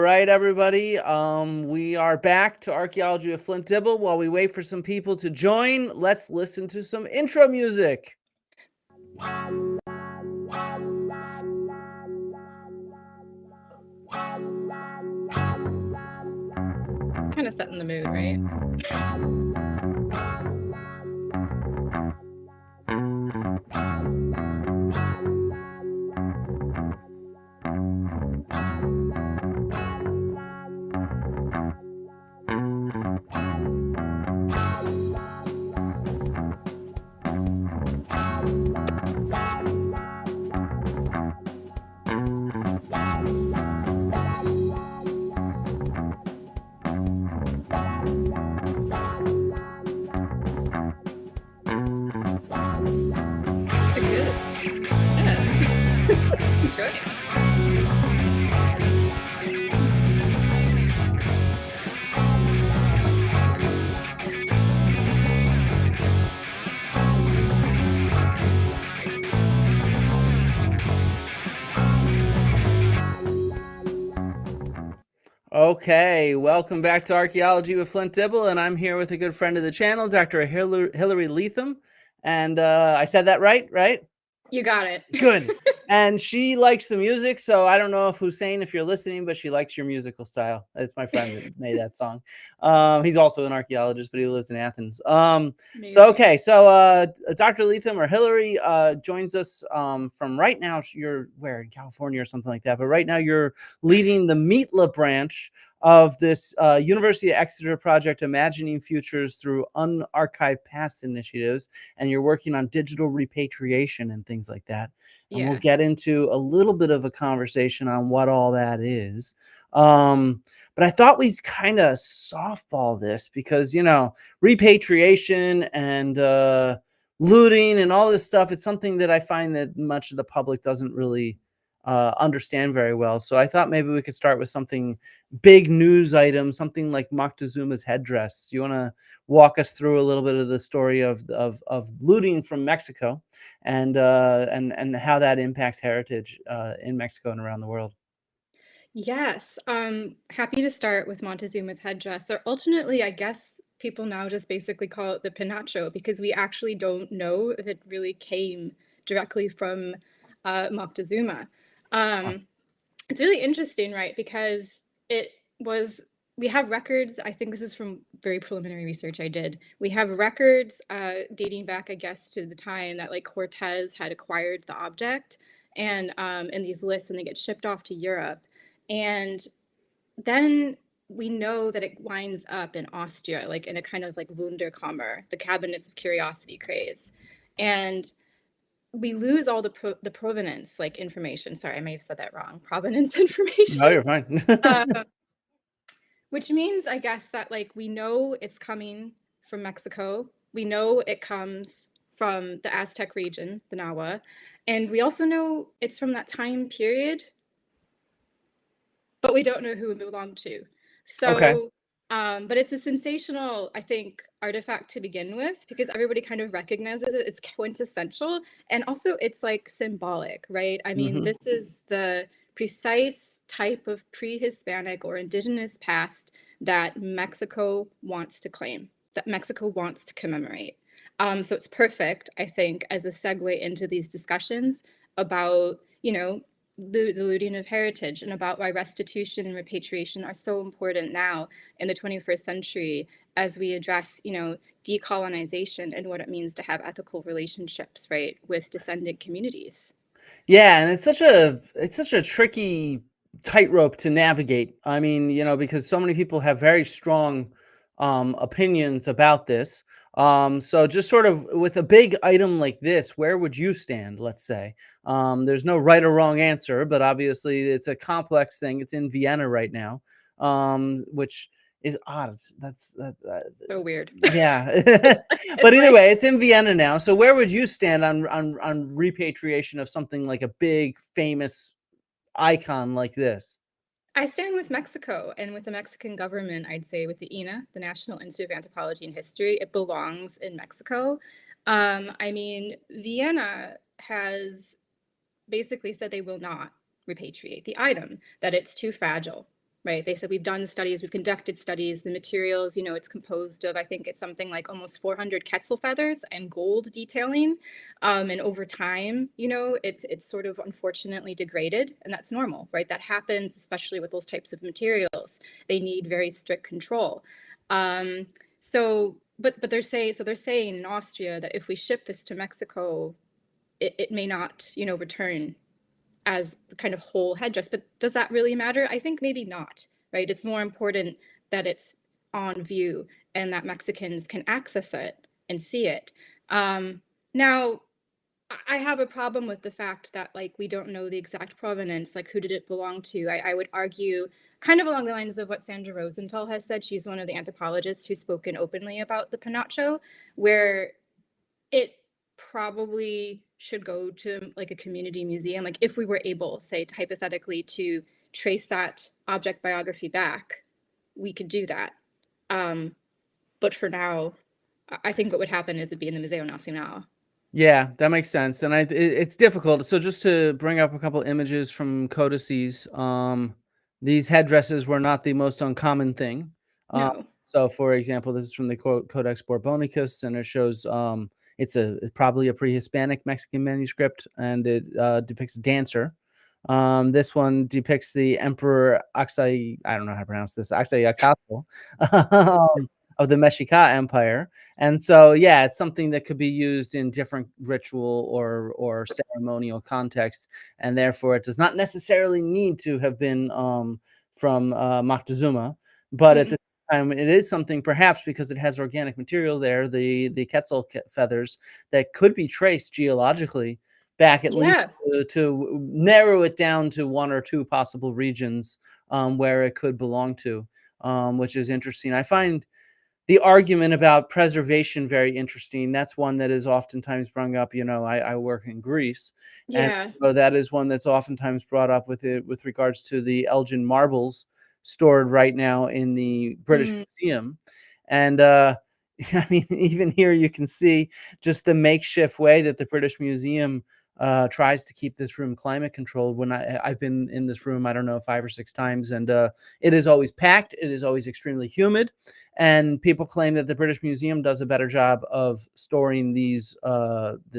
right, everybody. We are back to Archaeology with Flint Dibble. While we wait for some people to join, let's listen to some intro music. It's kind of setting the mood, right? Good. Yeah. Enjoy it. Okay, welcome back to Archaeology with Flint Dibble, and I'm here with a good friend of the channel, Dr. Hilary Leathem. And I said that right? You got it. Good. And she likes the music, so I don't know if Hussein, if you're listening, but she likes your musical style. It's my friend that made that song. He's also an archaeologist, but he lives in Athens. So Dr. Leathem or Hillary joins us from right now. You're where, in California or something like that, but right now you're leading the Mitla branch of this University of Exeter project, Imagining Futures Through Unarchived Past Initiatives, and you're working on digital repatriation and things like that. And we'll get into a little bit of a conversation on what all that is. But I thought we'd kind of softball this because, you know, repatriation and looting and all this stuff, it's something that I find that much of the public doesn't really understand very well. So I thought maybe we could start with something big news item, something like Montezuma's headdress. Do you want to walk us through a little bit of the story of looting from Mexico and how that impacts heritage in Mexico and around the world? Yes. Happy to start with Montezuma's headdress, or alternately, I guess people now just basically call it the penacho because we actually don't know if it really came directly from Moctezuma. It's really interesting, right? Because we have records. I think this is from very preliminary research I did. We have records dating back, I guess, to the time that like Cortez had acquired the object and in these lists, and they get shipped off to Europe. And then we know that it winds up in Austria, like in a kind of like Wunderkammer, the cabinets of curiosity craze. And we lose all the provenance like information. Sorry, I may have said that wrong. Provenance information. No, you're fine. Which means, I guess, that like we know it's coming from Mexico. We know it comes from the Aztec region, the Nahua, and we also know it's from that time period, but we don't know who it belonged to. So, Okay. But it's a sensational, I think, artifact to begin with because everybody kind of recognizes it. It's quintessential, and also it's like symbolic, right? I mean, this is the precise type of pre-Hispanic or indigenous past that Mexico wants to claim, that Mexico wants to commemorate. So it's perfect, I think, as a segue into these discussions about, you know, the looting of heritage and about why restitution and repatriation are so important now in the 21st century as we address, you know, decolonization and what it means to have ethical relationships, right, with descendant communities. Yeah, and it's such a tricky tightrope to navigate. I mean, you know, because so many people have very strong opinions about this. So just sort of with a big item like this, where would you stand, let's say? There's no right or wrong answer, but obviously it's a complex thing. It's in Vienna right now, which is odd. So weird. Yeah. But either way, it's in Vienna now. So where would you stand on repatriation of something like a big famous icon like this? I stand with Mexico and with the Mexican government. I'd say with the INA, the National Institute of Anthropology and History. It belongs in Mexico. I mean, Vienna has basically said they will not repatriate the item, that it's too fragile, right? They said, we've done studies, we've conducted studies, the materials, it's composed of, I think it's something like almost 400 quetzal feathers and gold detailing. And over time, it's sort of unfortunately degraded, and that's normal, right? That happens, especially with those types of materials. They need very strict control. But they're saying in Austria that if we ship this to Mexico, it may not, return as the kind of whole headdress. But does that really matter? I think maybe not, right? It's more important that it's on view and that Mexicans can access it and see it. Now, I have a problem with the fact that, like, we don't know the exact provenance, like who did it belong to. I would argue kind of along the lines of what Sandra Rosenthal has said. She's one of the anthropologists who's spoken openly about the Pinocho, where it probably should go to like a community museum. Like if we were able, say, hypothetically, to trace that object biography back, we could do that. But for now, I think what would happen is it'd be in the Museo Nacional. Yeah, that makes sense, and it's difficult. So just to bring up a couple images from codices, these headdresses were not the most uncommon thing. No. So, for example, this is from the Codex Borbonicus, and it shows it's probably a pre-Hispanic Mexican manuscript, and it depicts a dancer. This one depicts the Emperor Axay, I don't know how to pronounce this, Axayacatl, of the Mexica Empire. And so, yeah, it's something that could be used in different ritual or ceremonial contexts, and therefore it does not necessarily need to have been from Montezuma, but at the same time, it is something, perhaps because it has organic material there, the quetzal feathers, that could be traced geologically back at least to narrow it down to one or two possible regions where it could belong to, which is interesting. I find the argument about preservation very interesting. That's one that is oftentimes brought up. I work in Greece, and so that is one that's oftentimes brought up with regards to the Elgin marbles stored right now in the British Museum. And I mean, even here you can see just the makeshift way that the British Museum tries to keep this room climate controlled. When I've been in this room, I don't know, 5 or 6 times, and it is always packed. It is always extremely humid. And people claim that the British Museum does a better job of storing this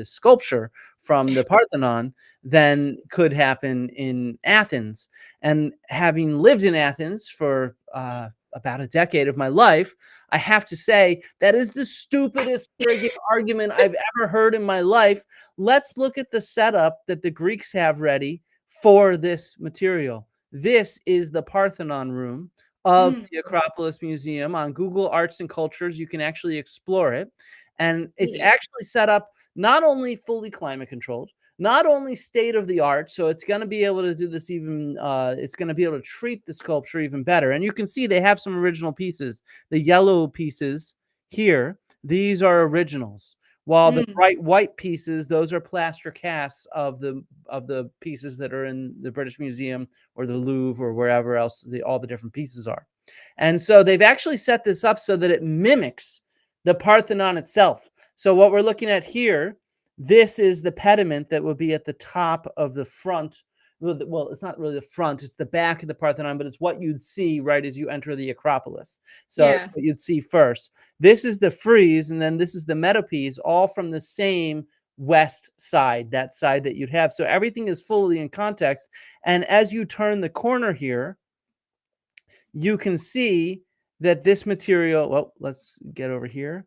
sculpture from the Parthenon than could happen in Athens. And having lived in Athens for about a decade of my life, I have to say that is the stupidest friggin' argument I've ever heard in my life. Let's look at the setup that the Greeks have ready for this material. This is the Parthenon room of the Acropolis Museum. On Google Arts and Cultures, you can actually explore it. And it's actually set up not only fully climate controlled, not only state of the art, so it's going to be able to do this even, it's going to be able to treat the sculpture even better. And you can see they have some original pieces. The yellow pieces here, these are originals. While the bright white pieces, those are plaster casts of the pieces that are in the British Museum or the Louvre or wherever else all the different pieces are. And so they've actually set this up so that it mimics the Parthenon itself. So what we're looking at here, this is the pediment that would be at the top of the front. Well, it's not really the front, it's the back of the Parthenon, but it's what you'd see right as you enter the Acropolis. So what you'd see first. This is the frieze, and then this is the metopies, all from the same west side, that side that you'd have. So everything is fully in context. And as you turn the corner here, you can see that this material, well, let's get over here.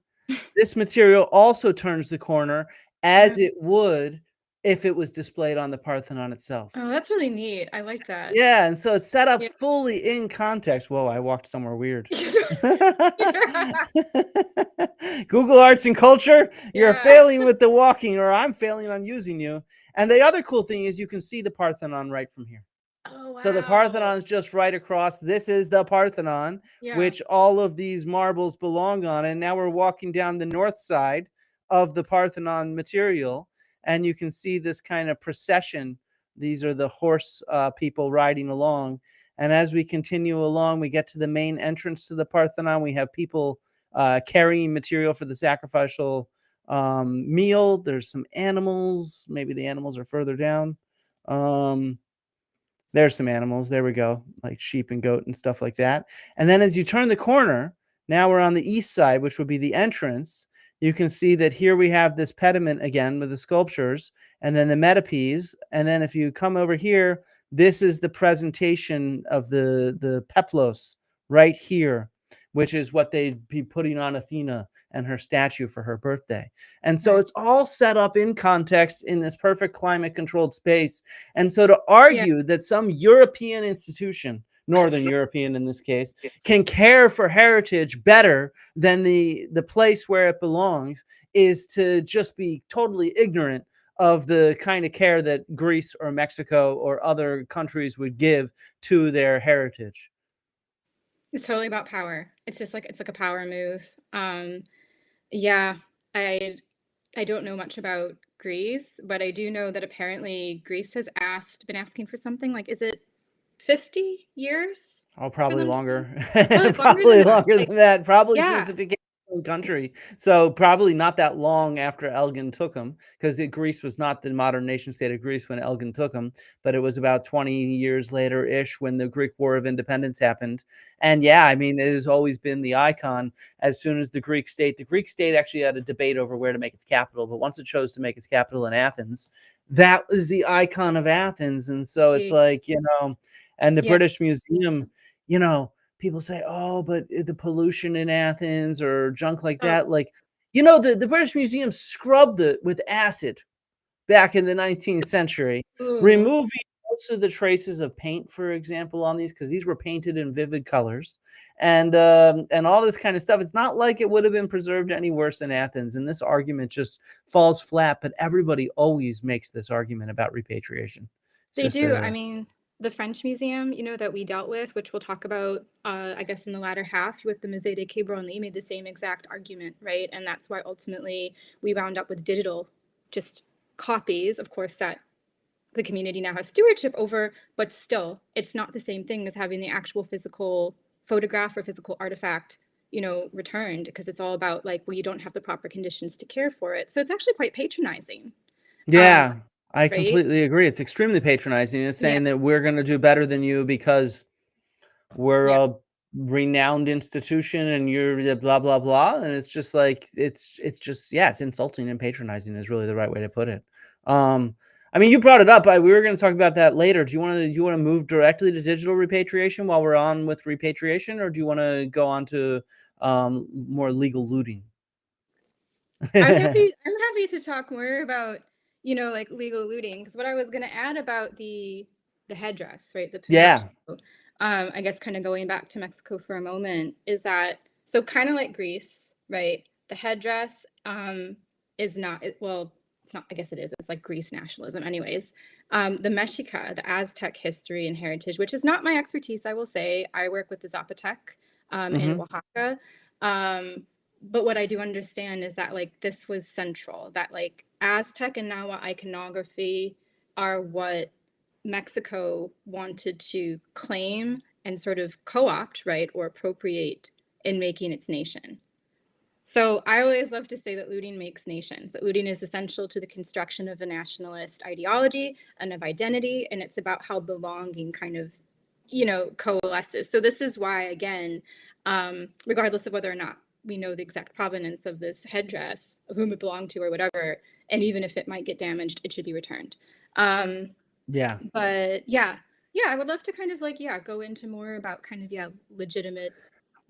This material also turns the corner as it would if it was displayed on the Parthenon itself. Oh, that's really neat. I like that. Yeah, and so it's set up fully in context. Whoa, I walked somewhere weird. Google Arts and Culture, you're failing with the walking, or I'm failing on using you. And the other cool thing is you can see the Parthenon right from here. Oh, wow. So the Parthenon is just right across. This is the Parthenon, which all of these marbles belong on. And now we're walking down the north side of the Parthenon material, and you can see this kind of procession. These are the horse people riding along. And as we continue along, we get to the main entrance to the Parthenon. We have people carrying material for the sacrificial meal. There's some animals. Maybe the animals are further down. There's some animals. There we go, like sheep and goat and stuff like that. And then as you turn the corner, now we're on the east side, which would be the entrance. You can see that here we have this pediment again with the sculptures, and then the metopes. And then if you come over here, this is the presentation of the peplos right here, which is what they'd be putting on Athena and her statue for her birthday. And so Right. it's all set up in context in this perfect climate controlled space. And so to Yeah. argue that some European institution, Northern European in this case, can care for heritage better than the place where it belongs is to just be totally ignorant of the kind of care that Greece or Mexico or other countries would give to their heritage. It's totally about power. It's like a power move. Yeah, I I don't know much about Greece, but I do know that apparently Greece has been asking for something like, is it 50 years Oh, for probably them to? longer. Oh, it's longer than Probably that. longer Like, than that. Probably yeah, since it became its own country. So probably not that long after Elgin took them, because Greece was not the modern nation state of Greece when Elgin took them, but it was about 20 years later ish when the Greek War of Independence happened. And yeah, I mean, it has always been the icon. As soon as the Greek state actually had a debate over where to make its capital, but once it chose to make its capital in Athens, that was the icon of Athens. And so it's y- like, and the yeah. British Museum, people say, oh, but the pollution in Athens or junk like Oh, that. Like, the British Museum scrubbed it with acid back in the 19th century, ooh. removing most of the traces of paint, for example, on these, because these were painted in vivid colors and all this kind of stuff. It's not like it would have been preserved any worse in Athens. And this argument just falls flat. But everybody always makes this argument about repatriation. It's They just do. I a mean, the French museum, that we dealt with, which we'll talk about, I guess, in the latter half with the Musée de Quai Branly, made the same exact argument, right? And that's why ultimately we wound up with digital, just copies, of course, that the community now has stewardship over, but still, it's not the same thing as having the actual physical photograph or physical artifact, returned, because it's all about like, well, you don't have the proper conditions to care for it. So it's actually quite patronizing, um, Yeah, I right? completely agree. It's extremely patronizing. It's Yeah, saying that we're going to do better than you because we're yeah. a renowned institution and you're the blah blah blah. And it's just like it's just yeah, it's insulting and patronizing is really the right way to put it. Um, I mean, you brought it up. We were going to talk about that later. Do you want to move directly to digital repatriation while we're on with repatriation, or do you want to go on to more legal looting? I'm happy to talk more about, like legal looting, because what I was going to add about the headdress, right, the penacho, Yeah. I guess kind of going back to Mexico for a moment, is that so kind of like Greece, right? The headdress is not well, it's not, I guess it is. It's like Greece nationalism anyways. The Mexica, the Aztec history and heritage, which is not my expertise, I will say. I work with the Zapotec in Hmm. Oaxaca. Um, but what I do understand is that like this was central, that like Aztec and Nahua iconography are what Mexico wanted to claim and sort of co-opt, right, or appropriate in making its nation. So I always love to say that looting makes nations, that looting is essential to the construction of a nationalist ideology and of identity, and it's about how belonging kind of, coalesces. So this is why, again, regardless of whether or not we know the exact provenance of this headdress, of whom it belonged to or whatever, and even if it might get damaged, it should be returned. Um, Yeah. but yeah, I would love to kind of like, yeah, go into more about kind of, yeah, legitimate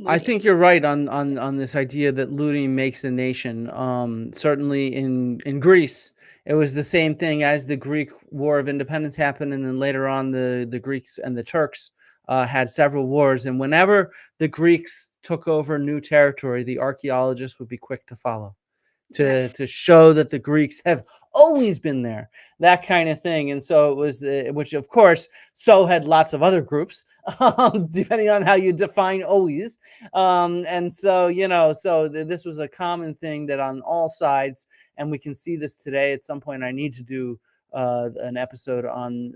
I think looting. you're right on this idea that looting makes a nation. Certainly in Greece, it was the same thing as the Greek War of Independence happened, and then later on the Greeks and the Turks had several wars. And whenever the Greeks took over new territory, the archaeologists would be quick to follow to Yes, to show that the Greeks have always been there, that kind of thing. And so it was, which of course, so had lots of other groups, depending on how you define always. And so this was a common thing that on all sides, and we can see this today. At some point, I need to do an episode on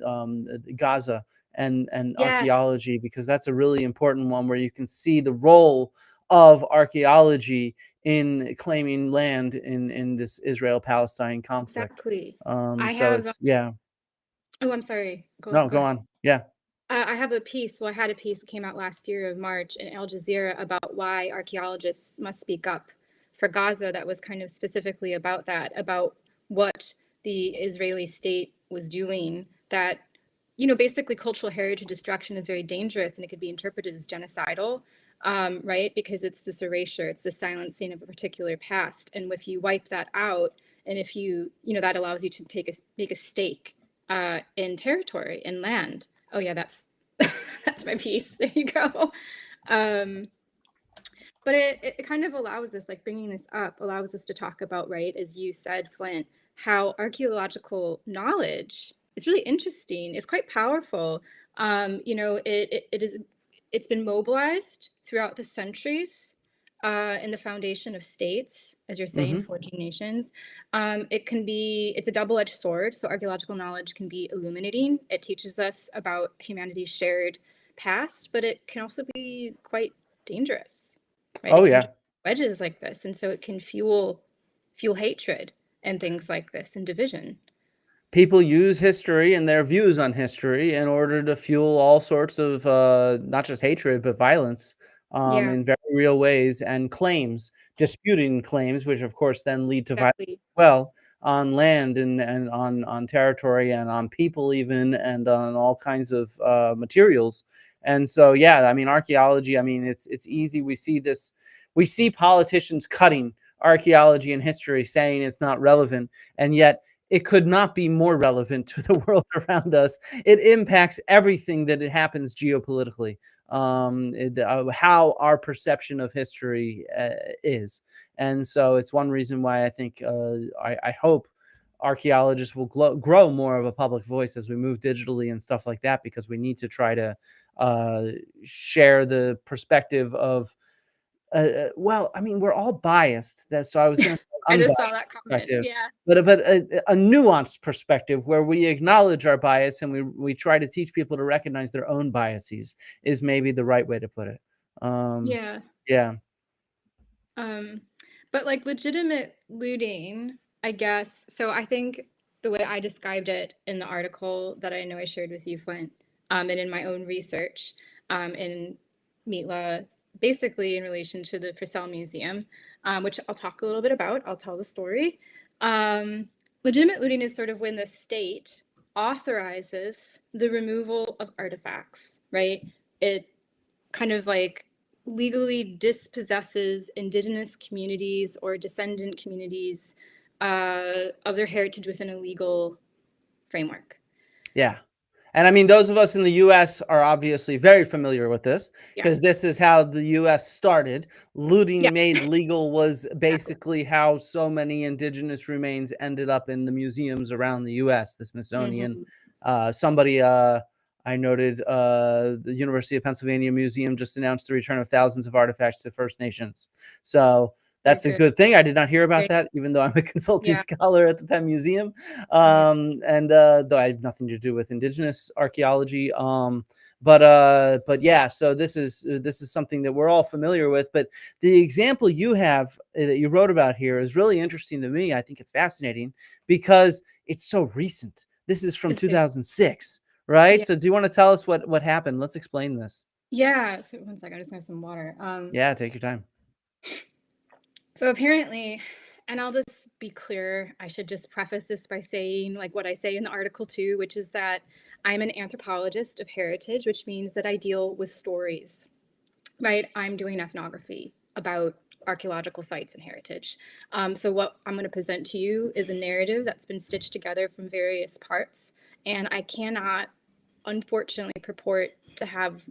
Gaza and yes, archaeology, because that's a really important one where you can see the role of archaeology in claiming land in this Israel-Palestine conflict. exactly. Um, I so have it's yeah. oh, I'm sorry. Go No, go go ahead. on. Yeah. I have a piece, well, I had a piece that came out last year of March in Al Jazeera about why archaeologists must speak up for Gaza, that was kind of specifically about that, about what the Israeli state was doing, that, you know, basically cultural heritage destruction is very dangerous and it could be interpreted as genocidal, right? Because it's this erasure, it's the silencing of a particular past. And if you wipe that out, and if you know, that allows you to make a stake in territory, in land. Oh yeah, that's that's my piece. There you go. But it kind of allows us, like bringing this up, allows us to talk about, right, as you said, Flint, how archaeological knowledge is really interesting. It's quite powerful. You know, it's been mobilized throughout the centuries in the foundation of states, as you're saying, forging nations. It's a double-edged sword. So archaeological knowledge can be illuminating. It teaches us about humanity's shared past, but it can also be quite dangerous. Right? Oh It can yeah. wedges like this, and so it can fuel hatred and things like this, and division. People use history and their views on history in order to fuel all sorts of not just hatred but violence Yeah, in very real ways, and claims, disputing claims, which of course then lead to violence exactly. as well, on land and on territory and on people even, and on all kinds of materials. And so yeah, I mean, archaeology, I mean, it's easy. We see this, we see politicians cutting archaeology and history, saying it's not relevant, and yet it could not be more relevant to the world around us. It impacts everything that it happens geopolitically, how our perception of history is. And so it's one reason why I think, I hope archaeologists will grow more of a public voice as we move digitally and stuff like that, because we need to try to share the perspective of, well, I mean, we're all biased. So I was going to say I unbiased just saw that comment. perspective, Yeah. but a nuanced perspective where we acknowledge our bias and we try to teach people to recognize their own biases is maybe the right way to put it. Yeah. Yeah. But like legitimate looting, I guess. So I think the way I described it in the article that I know I shared with you, Flint, and in my own research, in Mitla, basically in relation to the Frissell Museum, which I'll talk a little bit about. I'll tell the story. Legitimate looting is sort of when the state authorizes the removal of artifacts, right? It kind of like legally dispossesses indigenous communities or descendant communities of their heritage within a legal framework. Yeah. And I mean, those of us in the US are obviously very familiar with this, Yeah. because this is how the US started. Yeah. Looting made legal was Exactly. basically how so many indigenous remains ended up in the museums around the US, the Smithsonian. Somebody, I noted, the University of Pennsylvania Museum just announced the return of thousands of artifacts to First Nations. So Very that's a good. good thing. I did not hear about Very, that, even though I'm a consulting yeah. scholar at the Penn Museum. Nice. And though I have nothing to do with indigenous archaeology. But yeah, so this is something that we're all familiar with. But the example you have that you wrote about here is really interesting to me. I think it's fascinating because it's so recent. This is from It's very, 2006, right? yeah. So do you want to tell us what happened? Let's explain this. Yeah. So one second, I just have some water. Yeah, take your time. So apparently, and I'll just be clear, I should just preface this by saying like what I say in the article too, which is that I'm an anthropologist of heritage, which means that I deal with stories, right? I'm doing ethnography about archaeological sites and heritage. So what I'm going to present to you is a narrative that's been stitched together from various parts, and I cannot, unfortunately, purport to have,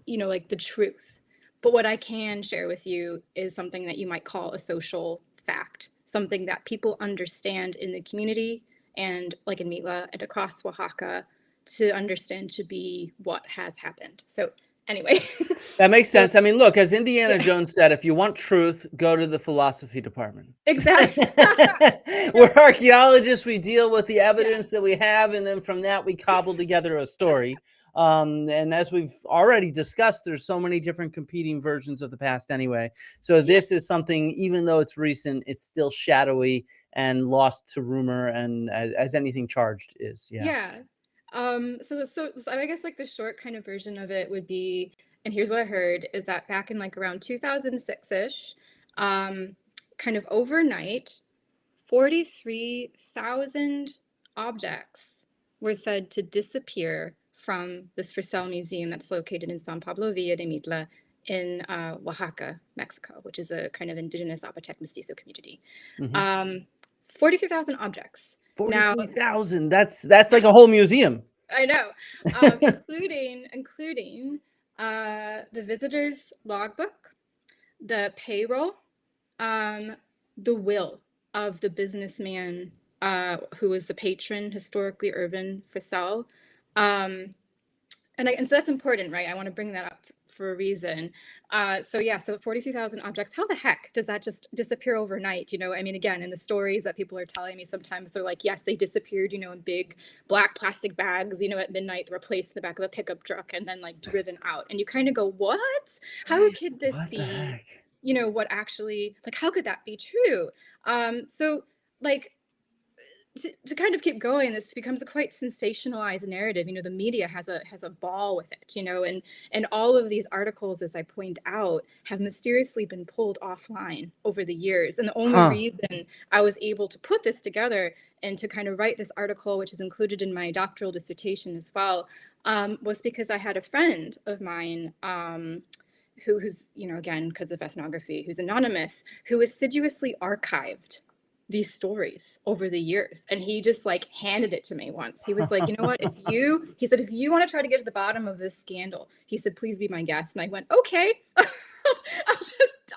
you know, like the truth. But what I can share with you is something that you might call a social fact, something that people understand in the community and like in Mitla and across Oaxaca to understand to be what has happened. So anyway, That makes so sense. I mean, look, as Indiana yeah, Jones said, if you want truth, go to the philosophy department. exactly. We're archaeologists. We deal with the Yeah, evidence that we have, and then from that, we cobble together a story. And as we've already discussed, there's so many different competing versions of the past anyway. So yeah, this is something, even though it's recent, it's still shadowy and lost to rumor, and as anything charged is. Yeah. yeah. So I guess like the short kind of version of it would be, and here's what I heard, is that back in like around 2006-ish, kind of overnight, 43,000 objects were said to disappear from this Frissell Museum that's located in San Pablo Villa de Mitla in Oaxaca, Mexico, which is a kind of indigenous Zapotec mestizo community. Mhm. 42,000 objects. Now, 43,000. That's like a whole museum. I know, including the visitor's logbook, the payroll, the will of the businessman who was the patron, historically Irvin Frissell. And so that's important, right? I want to bring that up for a reason. So 42,000 objects. How the heck does that just disappear overnight? I mean, again, in the stories that people are telling me, sometimes they're like, yes, they disappeared, in big black plastic bags, at midnight, they were placed in the back of a pickup truck and then like driven out. And you kind of go, what? How could this What the be? heck? What actually, like, how could that be true? So like, to kind of keep going, this becomes a quite sensationalized narrative. The media has a ball with it, and all of these articles, as I point out, have mysteriously been pulled offline over the years. And the only Huh. reason I was able to put this together and to kind of write this article, which is included in my doctoral dissertation as well, was because I had a friend of mine who's, again, because of ethnography, who's anonymous, who assiduously archived these stories over the years. And he just like handed it to me once. He was like, you know what, he said, if you want to try to get to the bottom of this scandal, he said, please be my guest. And I went, okay,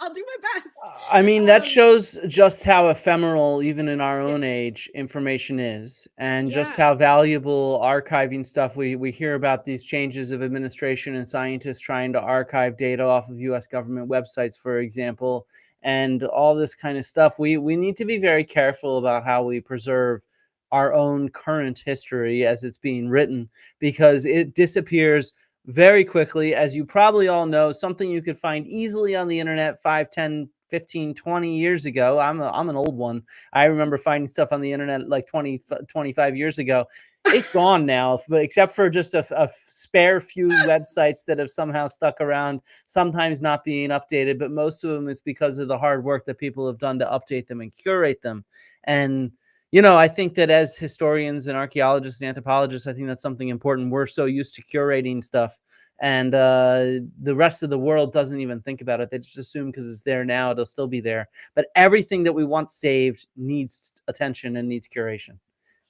I'll do my best. I mean, that shows just how ephemeral, even in our own age, information is, and just Yeah. how valuable archiving stuff. We hear about these changes of administration and scientists trying to archive data off of U.S. government websites, for example, and all this kind of stuff. We need to be very careful about how we preserve our own current history as it's being written, because it disappears very quickly. As you probably all know, something you could find easily on the internet 5, 10, 15, 20 years ago. I'm an old one. I remember finding stuff on the internet like 20, 25 years ago. It's gone now, except for just a spare few websites that have somehow stuck around, sometimes not being updated, but most of them is because of the hard work that people have done to update them and curate them. And I think that as historians and archaeologists and anthropologists, I think that's something important. We're so used to curating stuff, and the rest of the world doesn't even think about it. They just assume because it's there now, it'll still be there. But everything that we want saved needs attention and needs curation.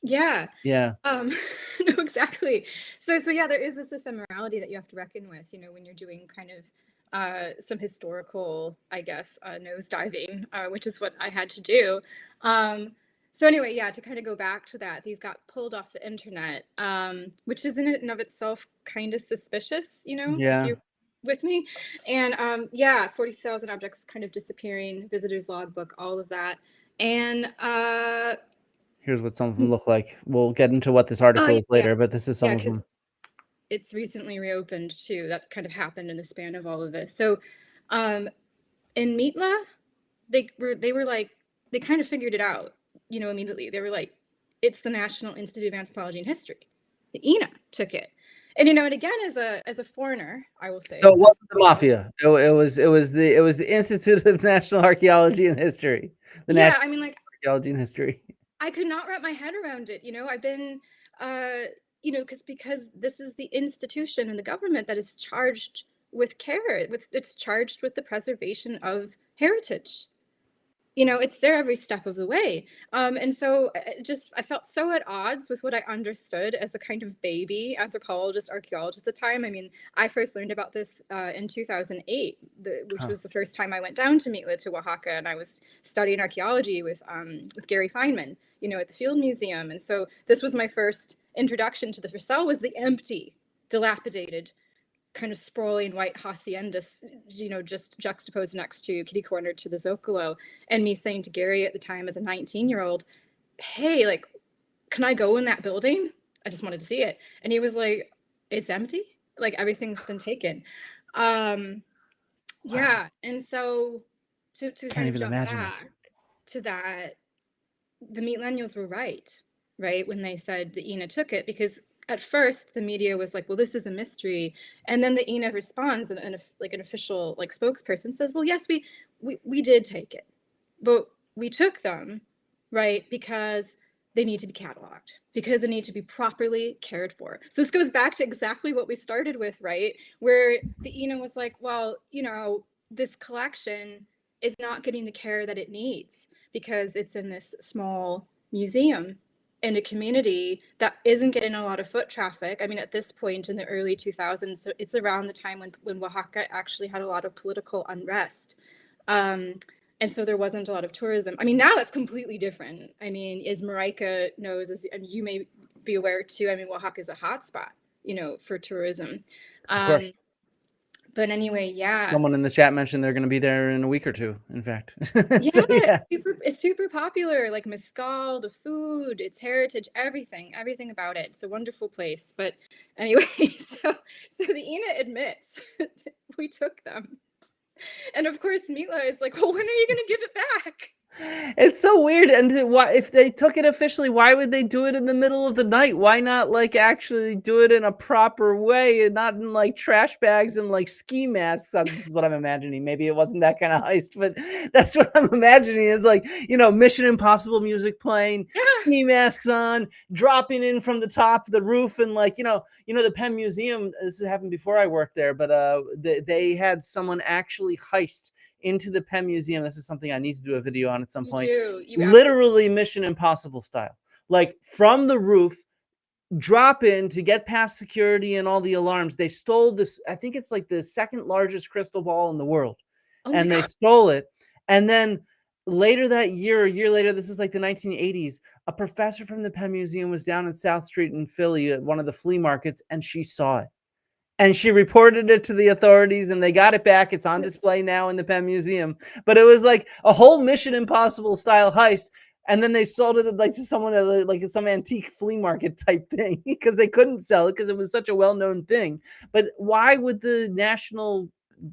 Yeah. Yeah. No, exactly. So yeah, there is this ephemerality that you have to reckon with, when you're doing kind of some historical, I guess, nose diving, which is what I had to do. So anyway, yeah, to kind of go back to that, these got pulled off the internet, which is in and of itself kind of suspicious, if Yeah. you're with me. And 40,000 objects kind of disappearing, visitors logbook, all of that. And Here's what some of them look like. We'll get into what this article is yeah, later, but this is some yeah, of because them. it's recently reopened too. That's kind of happened in the span of all of this. So in Mitla, they were like, they kind of figured it out, immediately. They were like, it's the National Institute of Anthropology and History. The INA took it. And and again, as a foreigner, I will say, So it wasn't the mafia. It was the Institute of National Archaeology and History. The yeah, National I mean, like, Archaeology and History. I could not wrap my head around it. I've been, because this is the institution and the government that is charged with care. It's charged with the preservation of heritage. It's there every step of the way. And so I felt so at odds with what I understood as a kind of baby anthropologist, archaeologist at the time. I mean, I first learned about this in 2008, which was the first time I went down to Mitla, to Oaxaca, and I was studying archaeology with Gary Feynman, at the Field Museum. And so this was my first introduction to the Frissell, was the empty, dilapidated, kind of sprawling white haciendas, just juxtaposed next to kitty corner to the Zocalo. And me saying to Gary at the time as a 19-year-old, hey, like, can I go in that building? I just wanted to see it. And he was like, it's empty. Like, everything's been taken. Yeah. And so to Can't kind of even jump imagine it. back to that, the Meatlennials were right, when they said the INA took it, because at first the media was like, well, this is a mystery, and then the INA responds, and like an official like spokesperson says, well, yes, we did take it, but we took them, right, because they need to be cataloged, because they need to be properly cared for. So this goes back to exactly what we started with, right, where the INA was like, well, you know, this collection is not getting the care that it needs because it's in this small museum in a community that isn't getting a lot of foot traffic. I mean, at this point in the early 2000s, so it's around the time when Oaxaca actually had a lot of political unrest. And so there wasn't a lot of tourism. I mean, now it's completely different. I mean, as Marika knows, and you may be aware too, I mean, Oaxaca is a hotspot, you know, for tourism. Of course. But anyway, yeah. Someone in the chat mentioned they're going to be there in a week or two, in fact. Yeah, So, yeah. it's super popular, like mezcal, the food, its heritage, everything about it. It's a wonderful place. But anyway, so the INA admits we took them. And of course, Mitla is like, well, when are you going to give it back? It's so weird. And why, if they took it officially, why would they do it in the middle of the night? Why not like actually do it in a proper way and not in like trash bags and like ski masks? This is what I'm imagining. Maybe it wasn't that kind of heist, but that's what I'm imagining is like, you know, Mission Impossible music playing, ski masks on, dropping in from the top of the roof. And like, you know, the Penn Museum, this happened before I worked there, but they had someone actually heist into the Penn Museum. This is something I need to do a video on at some point. Literally Mission Impossible style, like from the roof, drop in to get past security and all the alarms. They stole this, I think it's like the second largest crystal ball in the world. And they stole it. And then later that year, a year later, this is like the 1980s, a professor from the Penn Museum was down in South Street in Philly at one of the flea markets, and she saw it. And she reported it to the authorities, and they got it back. It's on display now in the Penn Museum. But it was like a whole Mission Impossible style heist. And then they sold it like to someone at like some antique flea market type thing because they couldn't sell it because it was such a well-known thing. But why would the National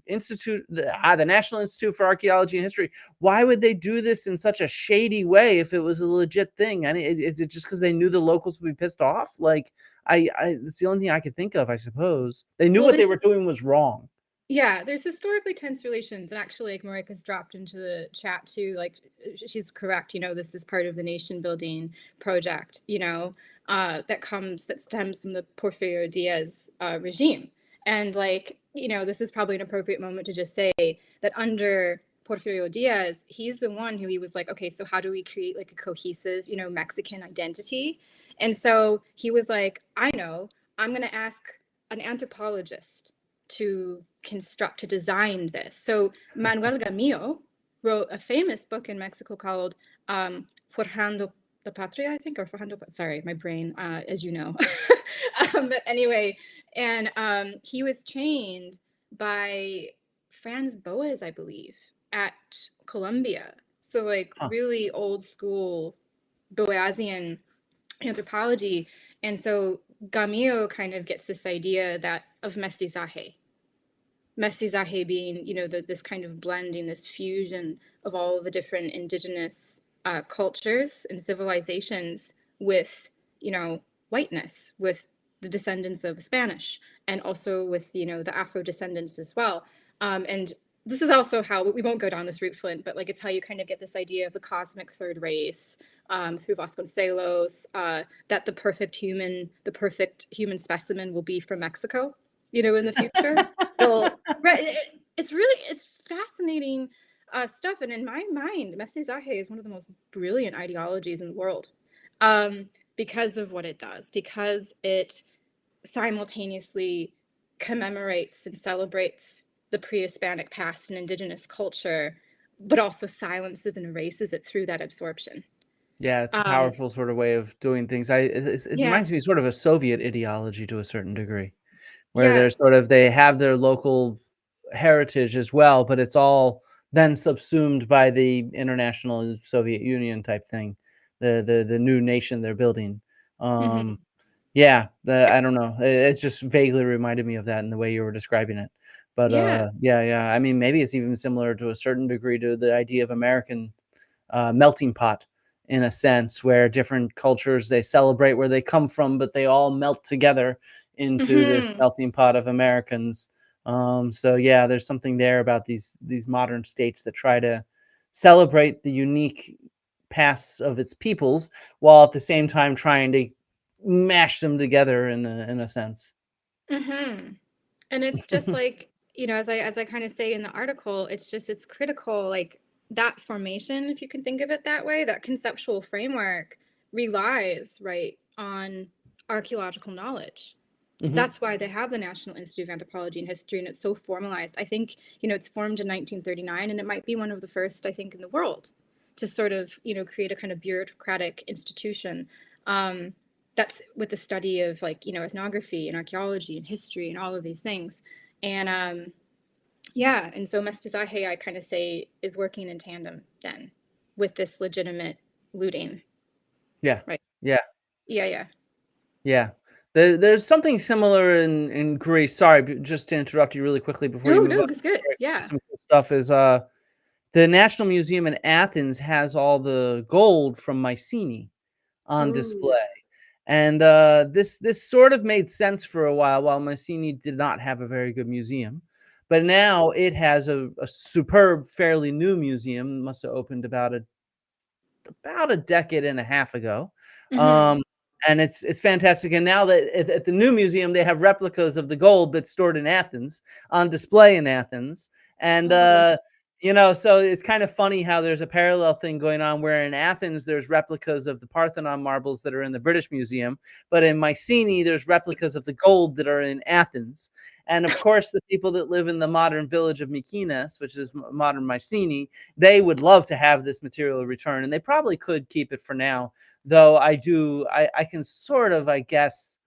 Institute, the National Institute for Archaeology and History, why would they do this in such a shady way if it was a legit thing? I mean, is it just because they knew the locals would be pissed off? Like, it's the only thing I could think of, I suppose. They knew what they were doing was wrong. Yeah, there's historically tense relations. And actually, like Marika's dropped into the chat too, like she's correct, you know, this is part of the nation building project, you know, that stems from the Porfirio Diaz regime. And like, you know, this is probably an appropriate moment to just say that under Porfirio Diaz, he's the one who he was like, okay, so how do we create like a cohesive, you know, Mexican identity? And so he was like, I know, I'm going to ask an anthropologist to design this. So Manuel Gamillo wrote a famous book in Mexico called Forjando la Patria, I think, or Forjando, sorry, my brain, as you know. But anyway, and he was trained by Franz Boas, I believe, at Columbia. So like really old school Boasian anthropology. And so Gamillo kind of gets this idea that of mestizaje being, you know, this kind of blending, this fusion of all of the different indigenous cultures and civilizations with, you know, whiteness, with the descendants of Spanish, and also with, you know, the Afro descendants as well. And this is also how, we won't go down this route, Flint, but like it's how you kind of get this idea of the cosmic third race through Vasconcelos, that the perfect human specimen will be from Mexico, you know, in the future. It's fascinating stuff. And in my mind, mestizaje is one of the most brilliant ideologies in the world because of what it does, because it simultaneously commemorates and celebrates the pre-Hispanic past and indigenous culture, but also silences and erases it through that absorption. Yeah, it's a powerful sort of way of doing things. It reminds me sort of a Soviet ideology to a certain degree, where they're sort of, they have their local heritage as well, but it's all then subsumed by the international Soviet Union type thing, the new nation they're building. Yeah, I don't know. It's just vaguely reminded me of that in the way you were describing it. But yeah. I mean, maybe it's even similar to a certain degree to the idea of American melting pot in a sense, where different cultures, they celebrate where they come from, but they all melt together into this Hmm. melting pot of Americans. So yeah, there's something there about these modern states that try to celebrate the unique pasts of its peoples, while at the same time trying to mash them together in a sense. Hmm. And it's just like, as I kind of say in the article, it's critical, like that formation, if you can think of it that way, that conceptual framework relies, right, on archaeological knowledge. Hmm. That's why they have the National Institute of Anthropology and History, and it's so formalized. I think, it's formed in 1939, and it might be one of the first, I think, in the world to sort of, create a kind of bureaucratic institution, um, that's with the study of, like, ethnography and archaeology and history and all of these things. And yeah, and so Mestizaje, I kind of say, is working in tandem then with this legitimate looting, Yeah, right? yeah, Yeah, yeah. yeah. There's something similar in Greece. Sorry, just to interrupt you really quickly before you No, move on. no, that's good. Yeah. Some cool stuff is the National Museum in Athens has all the gold from Mycenae on Oh. display. And this sort of made sense for a while Mycenae did not have a very good museum. But now it has a superb, fairly new museum. Must have opened about a decade and a half ago. Mm-hmm. Um, and it's fantastic. And now that at the new museum, they have replicas of the gold that's stored in Athens on display in Athens. And Oh. so it's kind of funny how there's a parallel thing going on where in Athens there's replicas of the Parthenon marbles that are in the British Museum, but in Mycenae there's replicas of the gold that are in Athens. And of course, the people that live in the modern village of Mykonos, which is modern Mycenae, they would love to have this material return, and they probably could keep it for now. Though I can sort of, I guess,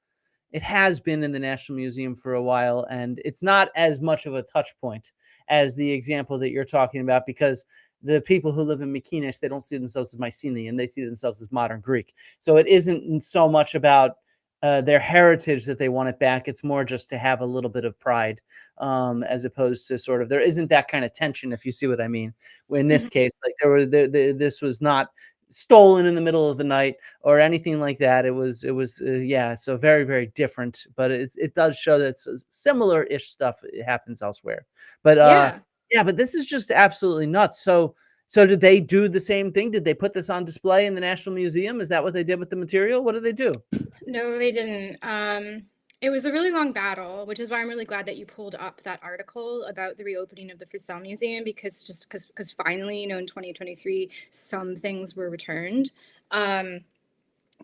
it has been in the National Museum for a while, and it's not as much of a touch point as the example that you're talking about, because the people who live in Mykonos, they don't see themselves as Mycenaean, they see themselves as modern Greek. So it isn't so much about their heritage that they want it back. It's more just to have a little bit of pride, as opposed to sort of, there isn't that kind of tension, if you see what I mean. In this Mhm. case, like this was not stolen in the middle of the night or anything like that. It was yeah, so very, very different, but it does show that similar-ish stuff happens elsewhere. But Yeah. yeah, but this is just absolutely nuts. So did they do the same thing? Did they put this on display in the National Museum? Is that what they did with the material? What did they do? No, they didn't. It was a really long battle, which is why I'm really glad that you pulled up that article about the reopening of the Frissell Museum, because just because finally, in 2023, some things were returned. Um,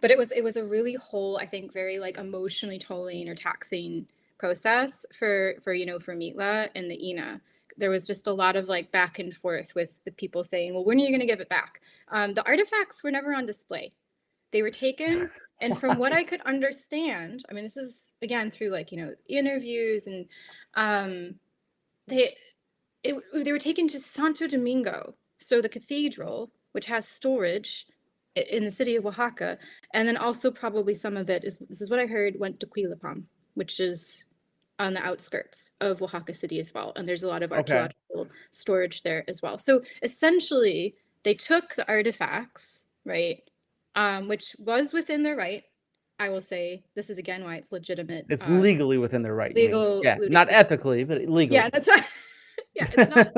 but it was a really whole, I think, very like emotionally tolling or taxing process for Mitla and the INA. There was just a lot of like back and forth with people saying, well, when are you going to give it back? The artifacts were never on display. They were taken, and from what I could understand, I mean, this is again through like interviews, and um, they they were taken to Santo Domingo, so the cathedral, which has storage in the city of Oaxaca, and then also probably some of it is, this is what I heard, went to Quilapam, which is on the outskirts of Oaxaca City as well, and there's a lot of Okay. archaeological storage there as well. So essentially, they took the artifacts, right, which was within their right. I will say this is again why it's legitimate, It's legally within their right, you mean? legal Yeah, looting. not ethically, but Yeah, legally. that's right. Yeah, it's not.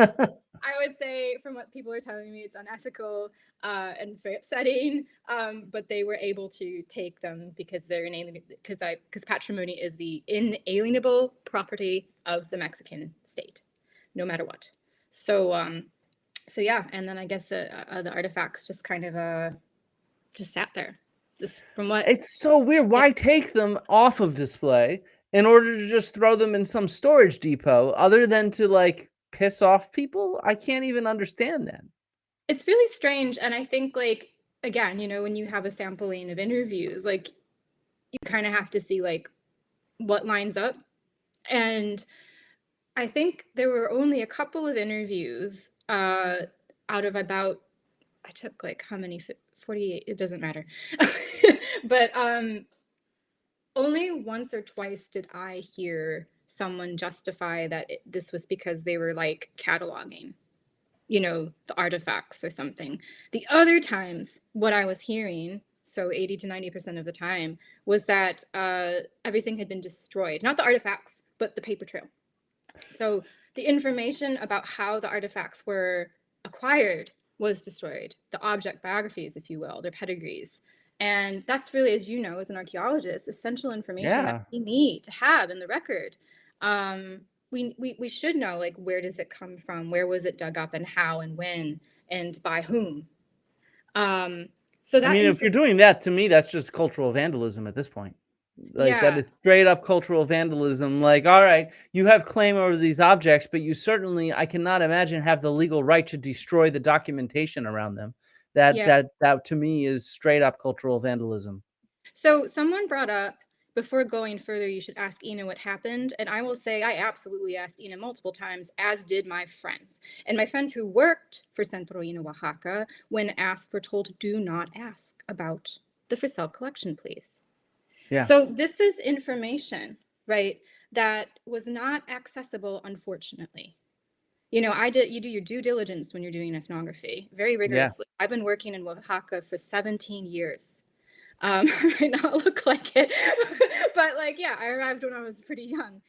I would say, from what people are telling me, it's unethical, and it's very upsetting. But they were able to take them because they're inalienable, because patrimony is the inalienable property of the Mexican state, no matter what. So so yeah, and then I guess the artifacts just kind of just sat there. Just from what, It's so weird. yeah, Why take them off of display in order to just throw them in some storage depot other than to, like, piss off people? I can't even understand that. it's really strange. And I think, like, again, when you have a sampling of interviews, like, you kind of have to see like what lines up. And I think there were only a couple of interviews out of about, I took like how many, 48, it doesn't matter. But only once or twice did I hear someone justify that this was because they were like cataloging. you know, the artifacts or something. The other times, what I was hearing, so 80 to 90% of the time, was that everything had been destroyed. Not the artifacts, but the paper trail. So the information about how the artifacts were acquired was destroyed, the object biographies, if you will, their pedigrees. And that's really, as you know, as an archaeologist, essential information that Yeah. we need to have in the record. We should know, like, where does it come from? Where was it dug up, and how and when and by whom? So I that mean, if info, you're doing that, to me, that's just cultural vandalism at this point. Like, that yeah, is straight up cultural vandalism. Like, all right, you have claim over these objects, but you certainly, I cannot imagine, have the legal right to destroy the documentation around them. yeah. That to me is straight up cultural vandalism. So someone brought up, before going further, you should ask Ina what happened. And I will say I absolutely asked Ina multiple times, as did my friends. And my friends who worked for Centro Ina Oaxaca, when asked, were told, do not ask about the Frissell collection, please. Yeah. So this is information, right, that was not accessible, unfortunately. You know, you do your due diligence when you're doing ethnography, very Yeah. rigorously. I've been working in Oaxaca for 17 years. I might not look like it, but like, yeah, I arrived when I was pretty young.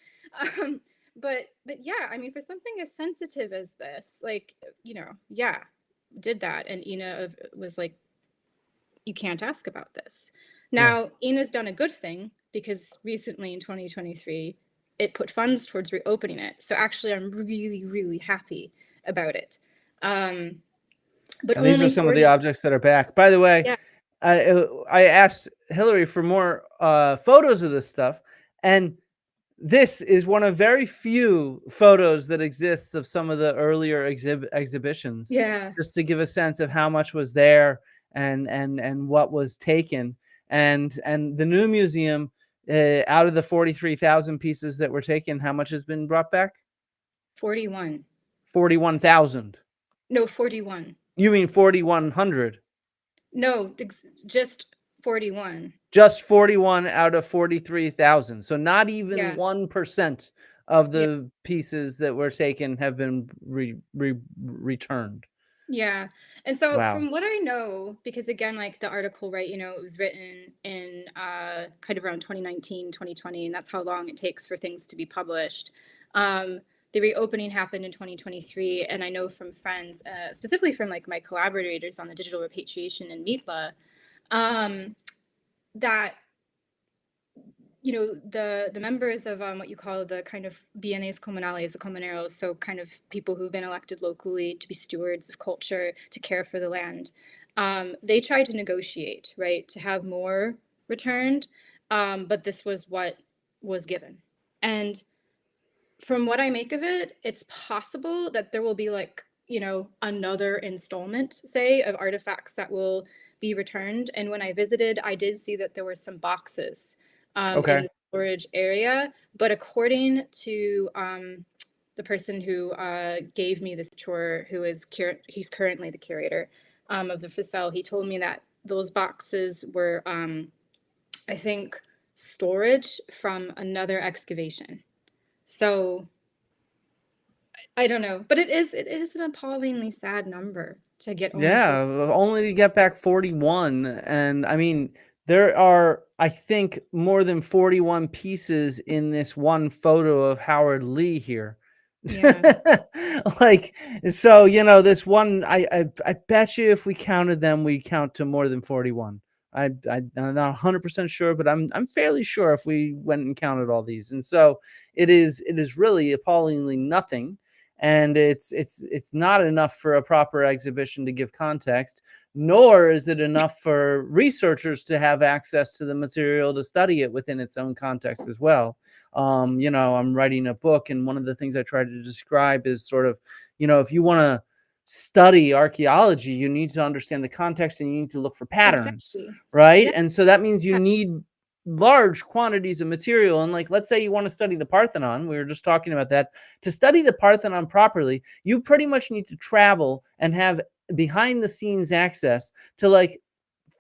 But yeah, I mean, for something as sensitive as this, like, you know, yeah, did that. And Ina was like, you can't ask about this. Yeah. Now, Ina's done a good thing, because recently in 2023, it put funds towards reopening it. So actually, I'm really, really happy about it. But And these are only some of the 40, objects that are back. By the way, yeah, I asked Hillary for more photos of this stuff, and this is one of very few photos that exists of some of the earlier exhibitions, yeah, just to give a sense of how much was there and what was taken. And the new museum, out of the 43,000 pieces that were taken, how much has been brought back? 41. 41,000. No, 41. You mean 4,100? No, just 41. Just 41 out of 43,000. So not even Yeah, 1% of yeah, the pieces that were taken have been returned. yeah. And so Wow. from what I know, because again, like the article, right, you know, it was written in kind of around 2019, 2020, and that's how long it takes for things to be published. The reopening happened in 2023, and I know from friends, specifically from like my collaborators on the digital repatriation in Mitla, um, that, you know, the members of what you call the kind of bienes comunales, the comuneros, so kind of people who've been elected locally to be stewards of culture, to care for the land, they tried to negotiate, right, to have more returned, but this was what was given. And from what I make of it, it's possible that there will be, like, you know, another installment, say, of artifacts that will be returned. And when I visited, I did see that there were some boxes in Okay. the storage area. But according to the person who gave me this tour, who is he's currently the curator of the Frissell, he told me that those boxes were, I think, storage from another excavation. So I don't know, but it is an appallingly sad number to get only Yeah, 4. only to get back 41. And I mean, there are, I think, more than 41 pieces in this one photo of Howard Lee here. Yeah. Like, so, you know, this one, I bet you if we counted them, we count to more than 41. I'm not 100% sure, but I'm fairly sure if we went and counted all these. And so it is really appallingly nothing. And it's not enough for a proper exhibition to give context, nor is it enough for researchers to have access to the material to study it within its own context as well. You know, I'm writing a book, and one of the things I try to describe is sort of, you know, if you want to study archaeology, you need to understand the context and you need to look for patterns, Exactly. right? Yeah. And so that means you need large quantities of material. And like, let's say you want to study the Parthenon, we were just talking about that. To study the Parthenon properly, you pretty much need to travel and have behind the scenes access to like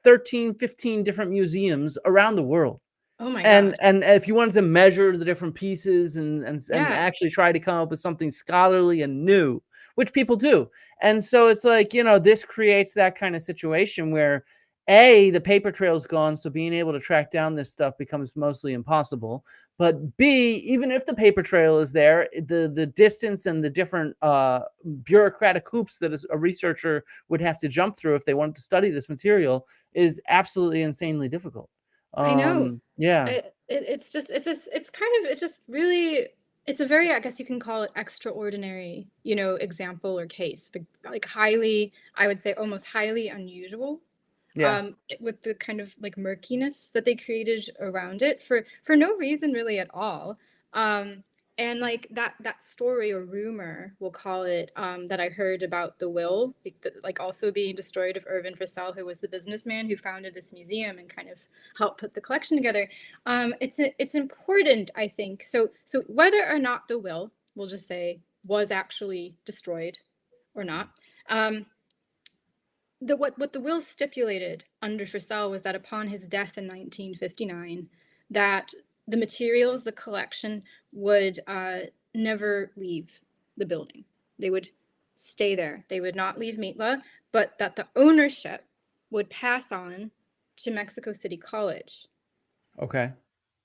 13, 15 different museums around the world. Oh my And gosh. and if you wanted to measure the different pieces and Yeah. actually try to come up with something scholarly and new, which people do. And so it's like, this creates that kind of situation where the paper trail's gone, so being able to track down this stuff becomes mostly impossible. But B, even if the paper trail is there, the distance and the different bureaucratic hoops that a researcher would have to jump through if they wanted to study this material is absolutely insanely difficult. I know. Yeah. It's just really, it's a very, I guess you can call it extraordinary, example or case, like highly, I would say almost highly unusual. Yeah. With the kind of like murkiness that they created around it for no reason really at all. And like that story or rumor, we'll call it, that I heard about the will, like also being destroyed, of Irvin Frissell, who was the businessman who founded this museum and kind of helped put the collection together. It's important, I think. So whether or not the will, we'll just say, was actually destroyed or not. What the will stipulated under Frissell was that upon his death in 1959, that the materials, the collection, would never leave the building. They would stay there. They would not leave Mitla, but that the ownership would pass on to Mexico City College. Okay.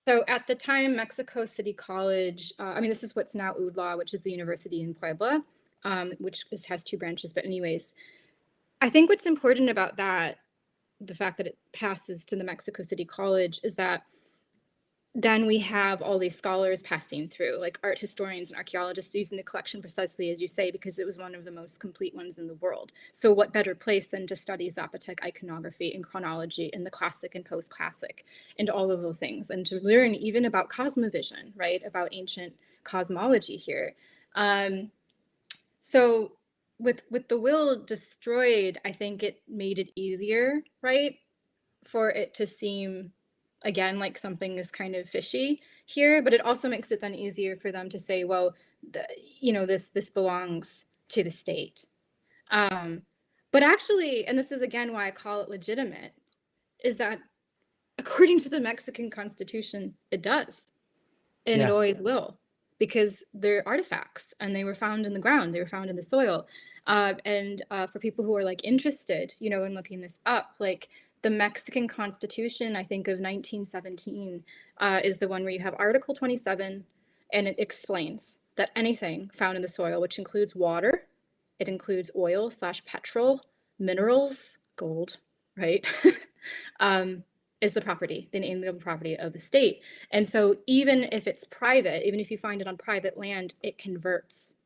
So at the time, Mexico City College, this is what's now UDLA, which is the university in Puebla, which has two branches. But anyways, I think what's important about that, the fact that it passes to the Mexico City College, is that then we have all these scholars passing through, like art historians and archaeologists, using the collection precisely as you say, because it was one of the most complete ones in the world. So what better place than to study Zapotec iconography and chronology and the classic and post-classic and all of those things, and to learn even about cosmovision, right, about ancient cosmology here. So with the will destroyed, I think it made it easier, right, for it to seem, again, like something is kind of fishy here, but it also makes it then easier for them to say, well, this belongs to the state. But actually, and this is again why I call it legitimate, is that according to the Mexican Constitution, it does, and it always will, because they're artifacts and they were found in the ground, they were found in the soil. And for people who are like interested, in looking this up, like the Mexican Constitution, I think of 1917, is the one where you have Article 27, and it explains that anything found in the soil, which includes water, it includes oil / petrol, minerals, gold, right, is the property, the inalienable property of the state. And so even if it's private, even if you find it on private land, it converts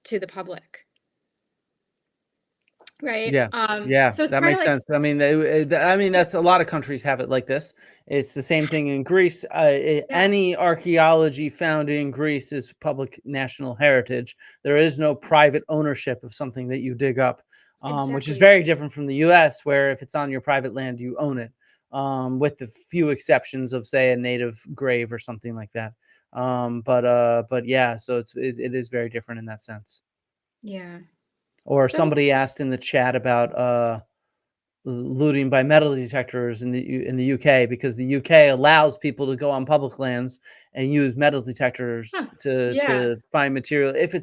to the public. Right. Yeah, So it's that kind of makes like, sense. That's a lot of countries have it like this. It's the same thing in Greece. Any archaeology found in Greece is public national heritage. There is no private ownership of something that you dig up, which is exactly. very different from the U.S., where if it's on your private land, you own it, with the few exceptions of, say, a native grave or something like that. But yeah, so it is very different in that sense. Yeah. Or So somebody asked in the chat about looting by metal detectors in the UK, because the UK allows people to go on public lands and use metal detectors to find material. If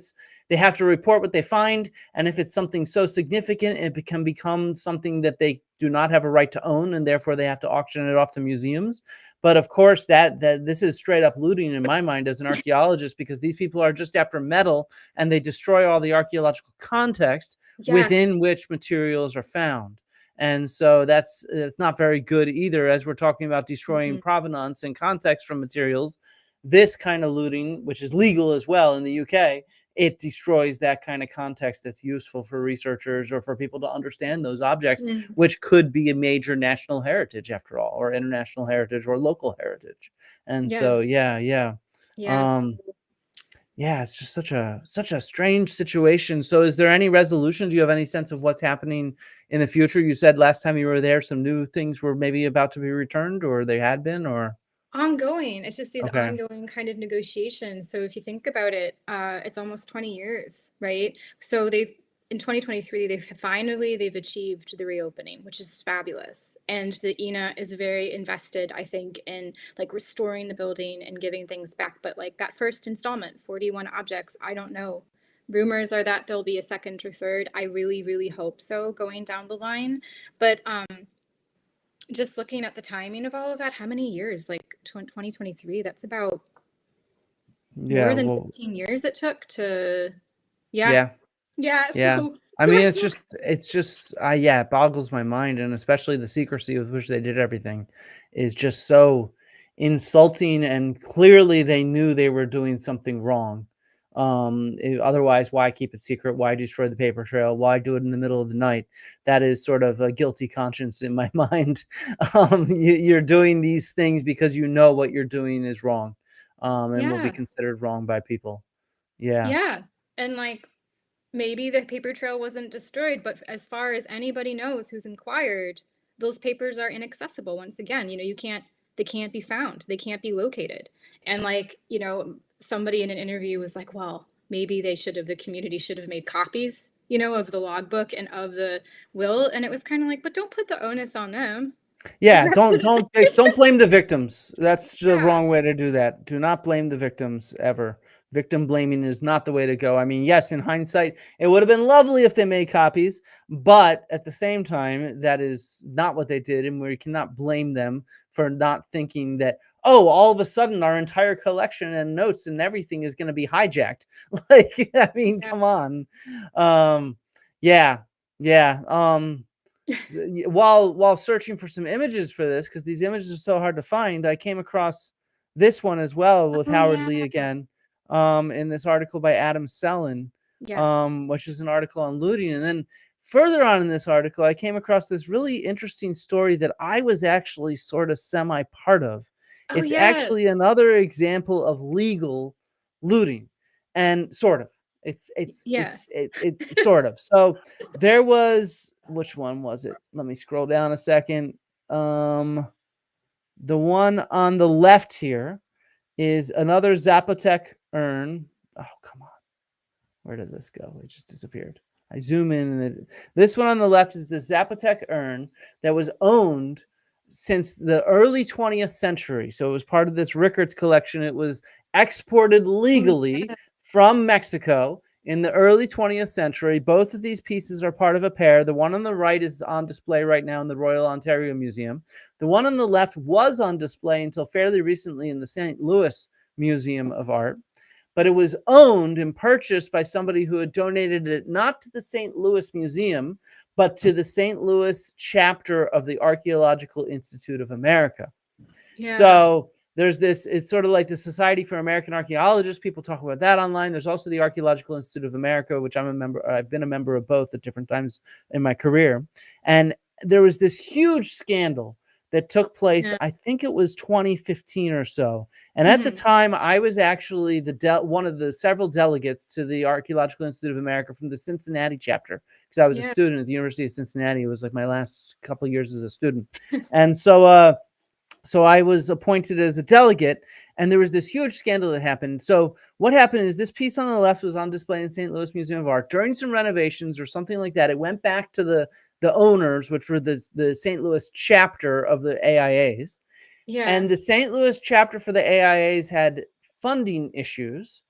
they have to report what they find, and if it's something so significant, it can become something that they do not have a right to own, and therefore they have to auction it off to museums. But of course, that this is straight up looting in my mind as an archaeologist, because these people are just after metal, and they destroy all the archaeological context within which materials are found. And so that's not very good either, as we're talking about destroying provenance and context from materials. This kind of looting, which is legal as well in the UK, it destroys that kind of context that's useful for researchers or for people to understand those objects, which could be a major national heritage after all, or international heritage, or local heritage. And so it's just such a strange situation. So is there any resolution? Do you have any sense of what's happening in the future? You said last time you were there, some new things were maybe about to be returned, or they had been, or ongoing. It's just these okay. ongoing kind of negotiations. So if you think about it, it's almost 20 years, right? So in 2023, they've achieved the reopening, which is fabulous. And the INA is very invested, I think, in like restoring the building and giving things back. But like that first installment, 41 objects, I don't know rumors are that there'll be a second or third. I really, really hope so going down the line. But just looking at the timing of all of that, how many years? Like 2023, that's about Yeah, more than well, 15 years it took to, yeah, yeah. yeah. Yeah. I So mean, I it's just, yeah, it boggles my mind. And especially the secrecy with which they did everything is just so insulting. And clearly they knew they were doing something wrong. Otherwise, why keep it secret? Why destroy the paper trail? Why do it in the middle of the night? That is sort of a guilty conscience in my mind. You're doing these things because you know what you're doing is wrong, and will be yeah, considered wrong by people. Yeah. yeah. And like maybe the paper trail wasn't destroyed, but as far as anybody knows who's inquired, those papers are inaccessible. Once again, they can't be found, they can't be located. And like, somebody in an interview was like, well, maybe the community should have made copies, of the logbook and of the will. And it was kind of like, but don't put the onus on them. Yeah, That should, don't blame the victims. That's the yeah, wrong way to do that. Do not blame the victims ever. Victim blaming is not the way to go. I mean, yes, in hindsight, it would have been lovely if they made copies, but at the same time, that is not what they did, and we cannot blame them for not thinking that, oh, all of a sudden our entire collection and notes and everything is going to be hijacked. Like, I mean, yeah. come on. Yeah, yeah. While searching for some images for this, because these images are so hard to find, I came across this one as well with Oh Howard yeah, Lee again, in this article by Adam Sellin, yeah. which is an article on looting. And then further on in this article, I came across this really interesting story that I was actually sort of semi part of. Oh It's yes, actually another example of legal looting, and sort of. yeah. It's sort of. So there was, which one was it? Let me scroll down a second. The one on the left here is another Zapotec urn. Oh, come on. Where did this go? It just disappeared. I zoom in, and this one on the left is the Zapotec urn that was owned since the early 20th century. So it was part of this Rickards collection. It was exported Oh legally yeah, from Mexico in the early 20th century. Both of these pieces are part of a pair. The one on the right is on display right now in the Royal Ontario Museum. The one on the left was on display until fairly recently in the St. Louis Museum of Art. But it was owned and purchased by somebody who had donated it not to the St. Louis Museum, but to the St. Louis chapter of the Archaeological Institute of America. yeah. So there's this, it's sort of like the Society for American Archaeologists. People talk about that online. There's also the Archaeological Institute of America, which I'm a member, I've been a member of both at different times in my career. And there was this huge scandal that took place, Yeah. I think it was 2015 or so. And at the Mhm. time, I was actually one of the several delegates to the Archaeological Institute of America from the Cincinnati chapter, because I was a Yeah. student at the University of Cincinnati. It was like my last couple of years as a student. And so I was appointed as a delegate, and there was this huge scandal that happened. So what happened is this piece on the left was on display in St. Louis Museum of Art during some renovations or something like that. It went back to the owners, which were the St. Louis chapter of the AIAs. Yeah. And the St. Louis chapter for the AIAs had funding issues,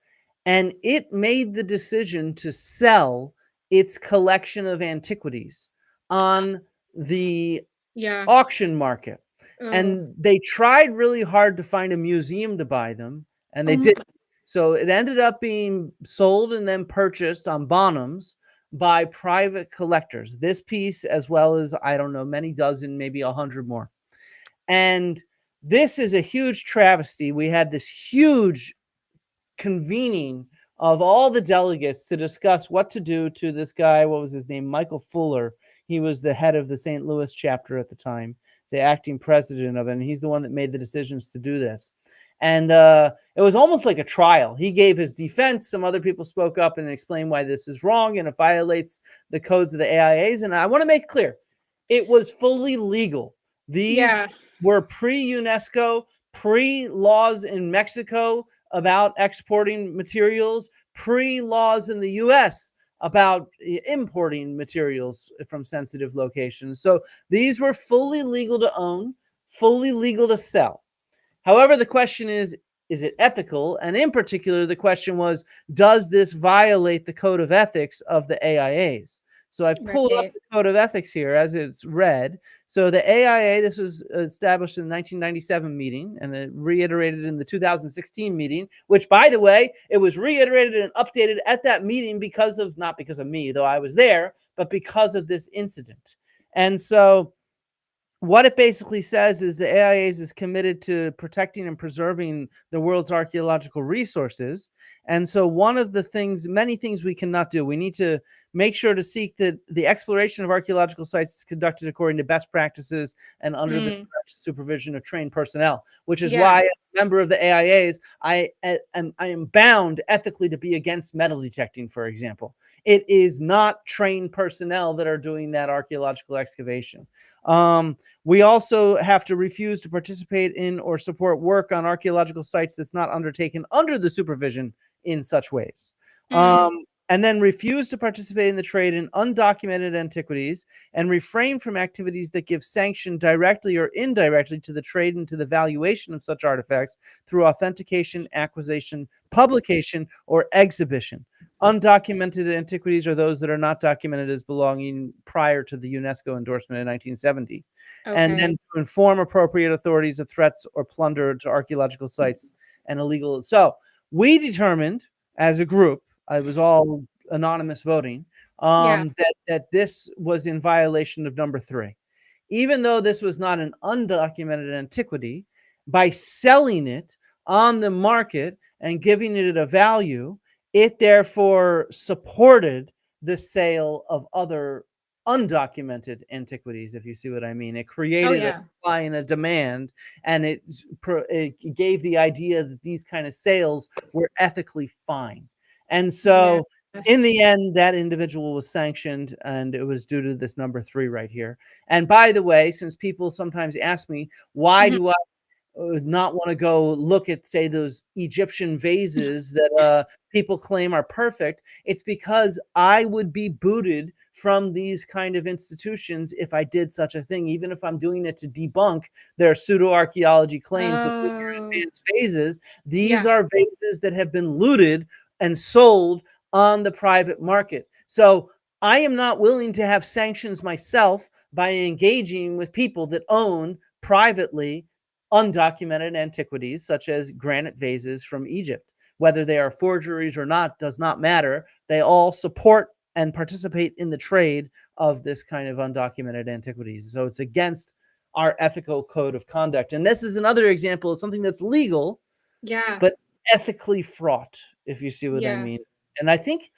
and it made the decision to sell its collection of antiquities on the Yeah. auction market. Oh. And they tried really hard to find a museum to buy them, and Oh they my did. God. So it ended up being sold and then purchased on Bonhams by private collectors. This piece, as well as, I don't know, many dozen, maybe 100 more. And this is a huge travesty. We had this huge convening of all the delegates to discuss what to do to this guy. What was his name? Michael Fuller. He was the head of the St. Louis chapter at the time, the acting president of it. And he's the one that made the decisions to do this. And it was almost like a trial. He gave his defense. Some other people spoke up and explained why this is wrong and it violates the codes of the AIAs. And I want to make clear, it was fully legal. These Yeah. were pre-UNESCO, pre-laws in Mexico about exporting materials, pre-laws in the US about importing materials from sensitive locations. So these were fully legal to own, fully legal to sell. However, the question is, is it ethical? And in particular, the question was, does this violate the code of ethics of the AIAs? So I've pulled up Right. the code of ethics here as it's read. So the AIA, this was established in the 1997 meeting and it reiterated in the 2016 meeting, which, by the way, it was reiterated and updated at that meeting because of, not because of me, though I was there, but because of this incident. And so what it basically says is the AIAs is committed to protecting and preserving the world's archaeological resources. And so one of the things, many things we cannot do, we need to make sure to seek that the exploration of archaeological sites is conducted according to best practices and under the direct supervision of trained personnel, which is why, as a member of the AIAs, I am bound ethically to be against metal detecting, for example. It is not trained personnel that are doing that archaeological excavation. We also have to refuse to participate in or support work on archaeological sites that's not undertaken under the supervision in such ways. And then refuse to participate in the trade in undocumented antiquities and refrain from activities that give sanction directly or indirectly to the trade and to the valuation of such artifacts through authentication, acquisition, publication, or exhibition. Undocumented antiquities are those that are not documented as belonging prior to the UNESCO endorsement in 1970. And then to inform appropriate authorities of threats or plunder to archaeological sites and illegal. So we determined as a group, it was all anonymous voting, that this was in violation of number 3. Even though this was not an undocumented antiquity, by selling it on the market and giving it a value, it therefore supported the sale of other undocumented antiquities, if you see what I mean. It created a supply and a demand, and it gave the idea that these kind of sales were ethically fine. And so in the end, that individual was sanctioned, and it was due to this number 3 right here. And by the way, since people sometimes ask me, why do I not want to go look at, say, those Egyptian vases that people claim are perfect? It's because I would be booted from these kind of institutions if I did such a thing, even if I'm doing it to debunk their pseudo-archaeology claims that these are advanced vases. These are vases that have been looted and sold on the private market. So I am not willing to have sanctions myself by engaging with people that own privately undocumented antiquities, such as granite vases from Egypt. Whether they are forgeries or not does not matter. They all support and participate in the trade of this kind of undocumented antiquities. So it's against our ethical code of conduct. And this is another example of something that's legal, but ethically fraught, if you see what I mean. And I think,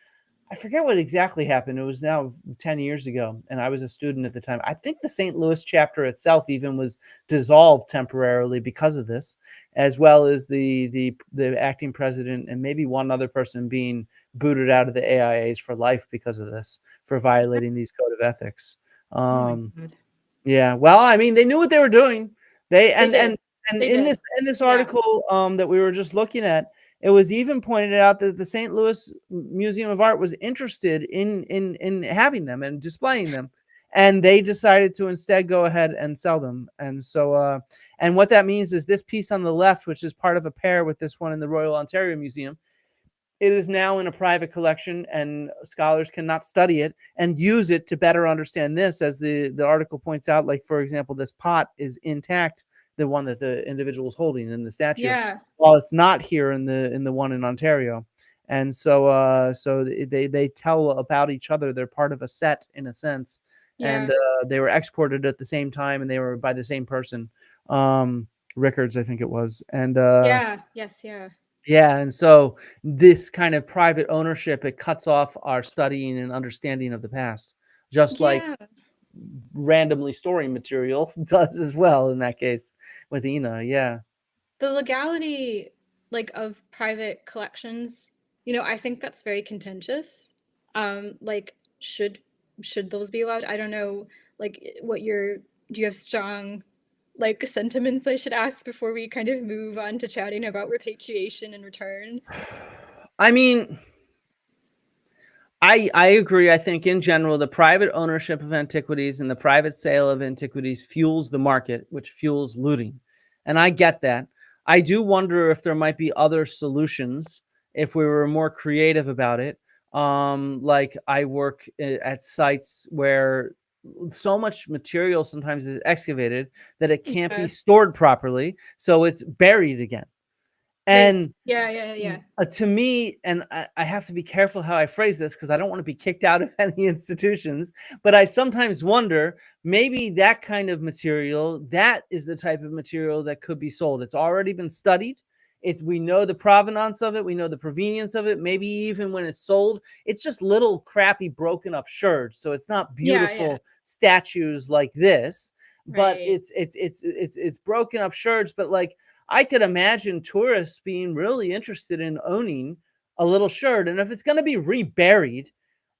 I forget what exactly happened. It was now 10 years ago, and I was a student at the time. I think the St. Louis chapter itself even was dissolved temporarily because of this, as well as the acting president and maybe one other person being booted out of the AIAs for life because of this, for violating these code of ethics. Yeah, well, I mean, they knew what they were doing. And in this article that we were just looking at, it was even pointed out that the St. Louis Museum of Art was interested in having them and displaying them, and they decided to instead go ahead and sell them. And so, and what that means is this piece on the left, which is part of a pair with this one in the Royal Ontario Museum, it is now in a private collection, and scholars cannot study it and use it to better understand this, as the article points out. Like, for example, this pot is intact, the one that the individual is holding in the statue, while it's not here in the one in Ontario. And so so they tell about each other. They're part of a set in a sense, and they were exported at the same time, and they were by the same person, Rickards, I think it was. And yeah, and so this kind of private ownership, it cuts off our studying and understanding of the past, just like randomly storing material does as well in that case with Ina. The legality, like, of private collections, I think that's very contentious. Like, should those be allowed? I don't know, like, do you have strong, like, sentiments I should ask before we kind of move on to chatting about repatriation and return? I mean, I agree. I think in general, the private ownership of antiquities and the private sale of antiquities fuels the market, which fuels looting. And I get that. I do wonder if there might be other solutions if we were more creative about it. Like I work at sites where so much material sometimes is excavated that it can't be Yeah. stored properly, so it's buried again. Right. And Yeah, yeah, yeah. to me, and I have to be careful how I phrase this because I don't want to be kicked out of any institutions, but I sometimes wonder maybe that kind of material, that is the type of material that could be sold. It's already been studied. We know the provenance of it, we know the provenience of it. Maybe even when it's sold, it's just little crappy broken up sherds. So it's not Yeah, yeah. beautiful statues like this, but Right. it's broken up sherds, but like I could imagine tourists being really interested in owning a little sherd. And if it's going to be reburied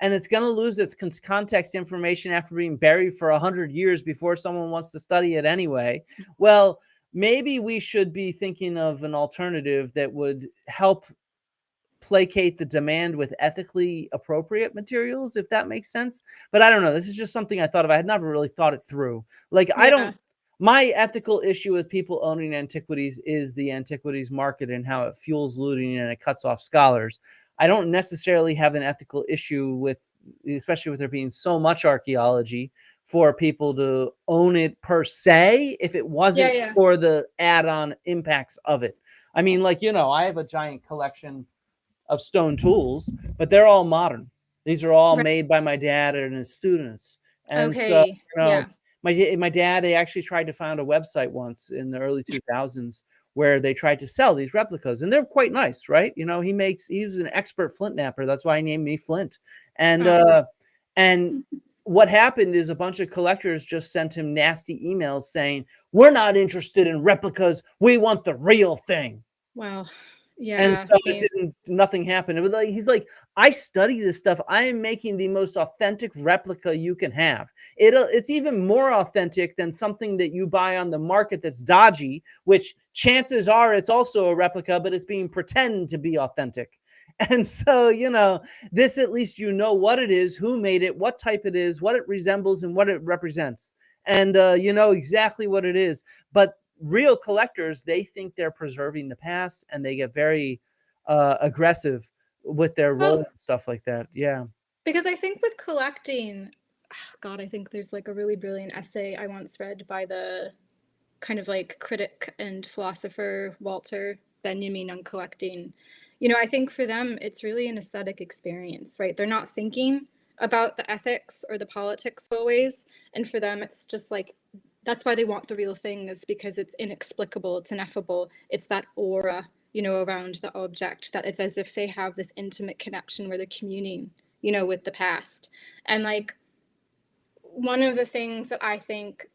and it's going to lose its context information after being buried for 100 years before someone wants to study it anyway, well, maybe we should be thinking of an alternative that would help placate the demand with ethically appropriate materials, if that makes sense. But I don't know. This is just something I thought of. I had never really thought it through. Like, I Yeah. don't, my ethical issue with people owning antiquities is the antiquities market and how it fuels looting and it cuts off scholars. I don't necessarily have an ethical issue with, especially with there being so much archaeology, for people to own it per se, if it Yeah, wasn't yeah. for the add on impacts of it. I mean, like, I have a giant collection of stone tools, but they're all modern. These are all Right. made by my dad and his students. And so, Okay. Yeah. my dad, they actually tried to found a website once in the early 2000s where they tried to sell these replicas, and they're quite nice, right? He's an expert flint knapper. That's why he named me Flint. And Oh. and what happened is a bunch of collectors just sent him nasty emails saying, "We're not interested in replicas. We want the real thing." Wow. And Yeah. so I mean, nothing happened. It was like, he's like, I study this stuff. I am making the most authentic replica you can have. It's even more authentic than something that you buy on the market that's dodgy, which chances are it's also a replica, but it's being pretend to be authentic. And so, this, at least what it is, who made it, what type it is, what it resembles, and what it represents. And you know exactly what it is. But real collectors, they think they're preserving the past, and they get very aggressive with their role well, and stuff like that. Yeah. because I think with collecting, God, I think there's like a really brilliant essay I once read by the kind of like critic and philosopher Walter Benjamin on collecting. I think for them, it's really an aesthetic experience, right? They're not thinking about the ethics or the politics always. And for them, it's just like, that's why they want the real thing, is because it's inexplicable, it's ineffable, it's that aura, around the object, that it's as if they have this intimate connection where they're communing, with the past. And like, one of the things that I think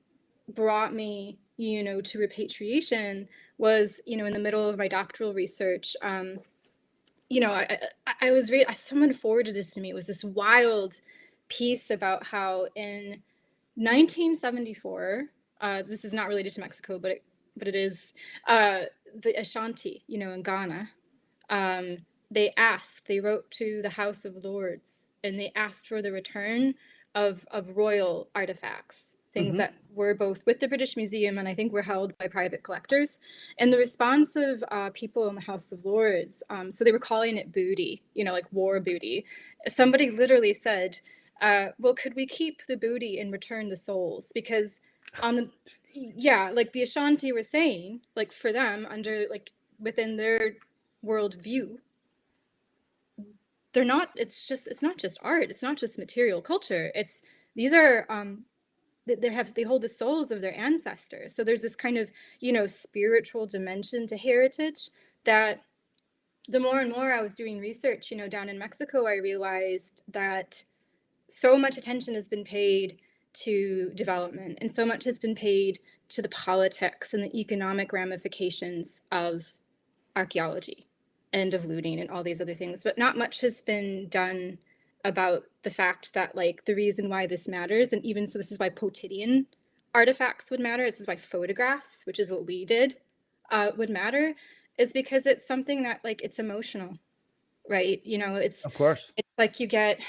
brought me, to repatriation was, in the middle of my doctoral research, I was someone forwarded this to me. It was this wild piece about how in 1974, this is not related to Mexico, but it is, the Ashanti, in Ghana, um, they wrote to the House of Lords, and they asked for the return of royal artifacts, things Hmm. that were both with the British Museum and I think were held by private collectors. And the response of people in the House of Lords, so they were calling it booty, like war booty. Somebody literally said, well, could we keep the booty and return the souls? Because on the, yeah, like the Ashanti were saying, like for them, under like within their worldview, they're not, it's not just art, it's not just material culture, it's, these are they hold the souls of their ancestors. So there's this kind of, spiritual dimension to heritage that the more and more I was doing research, down in Mexico, I realized that so much attention has been paid to development, and so much has been paid to the politics and the economic ramifications of archaeology and of looting and all these other things, but not much has been done about the fact that, like, the reason why this matters, and even so, this is why quotidian artifacts would matter, this is why photographs, which is what we did, would matter, is because it's something that, like, it's emotional, right? Of course. It's like you get,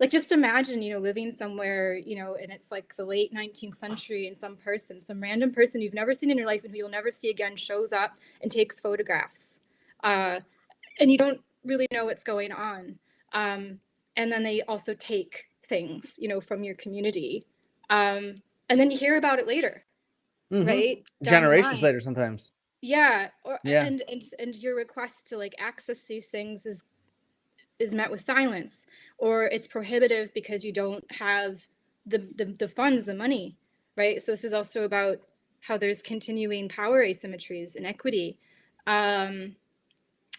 like, just imagine, you know, living somewhere, you know, and it's like the late 19th century, and some random person you've never seen in your life and who you'll never see again shows up and takes photographs. And you don't really know what's going on. And then they also take things, you know, from your community. And then you hear about it later, right? Down the Generations line. later sometimes. Yeah. Yeah. And your request to like access these things is met with silence, or it's prohibitive because you don't have the funds, the money, right? So this is also about how there's continuing power asymmetries, inequity. And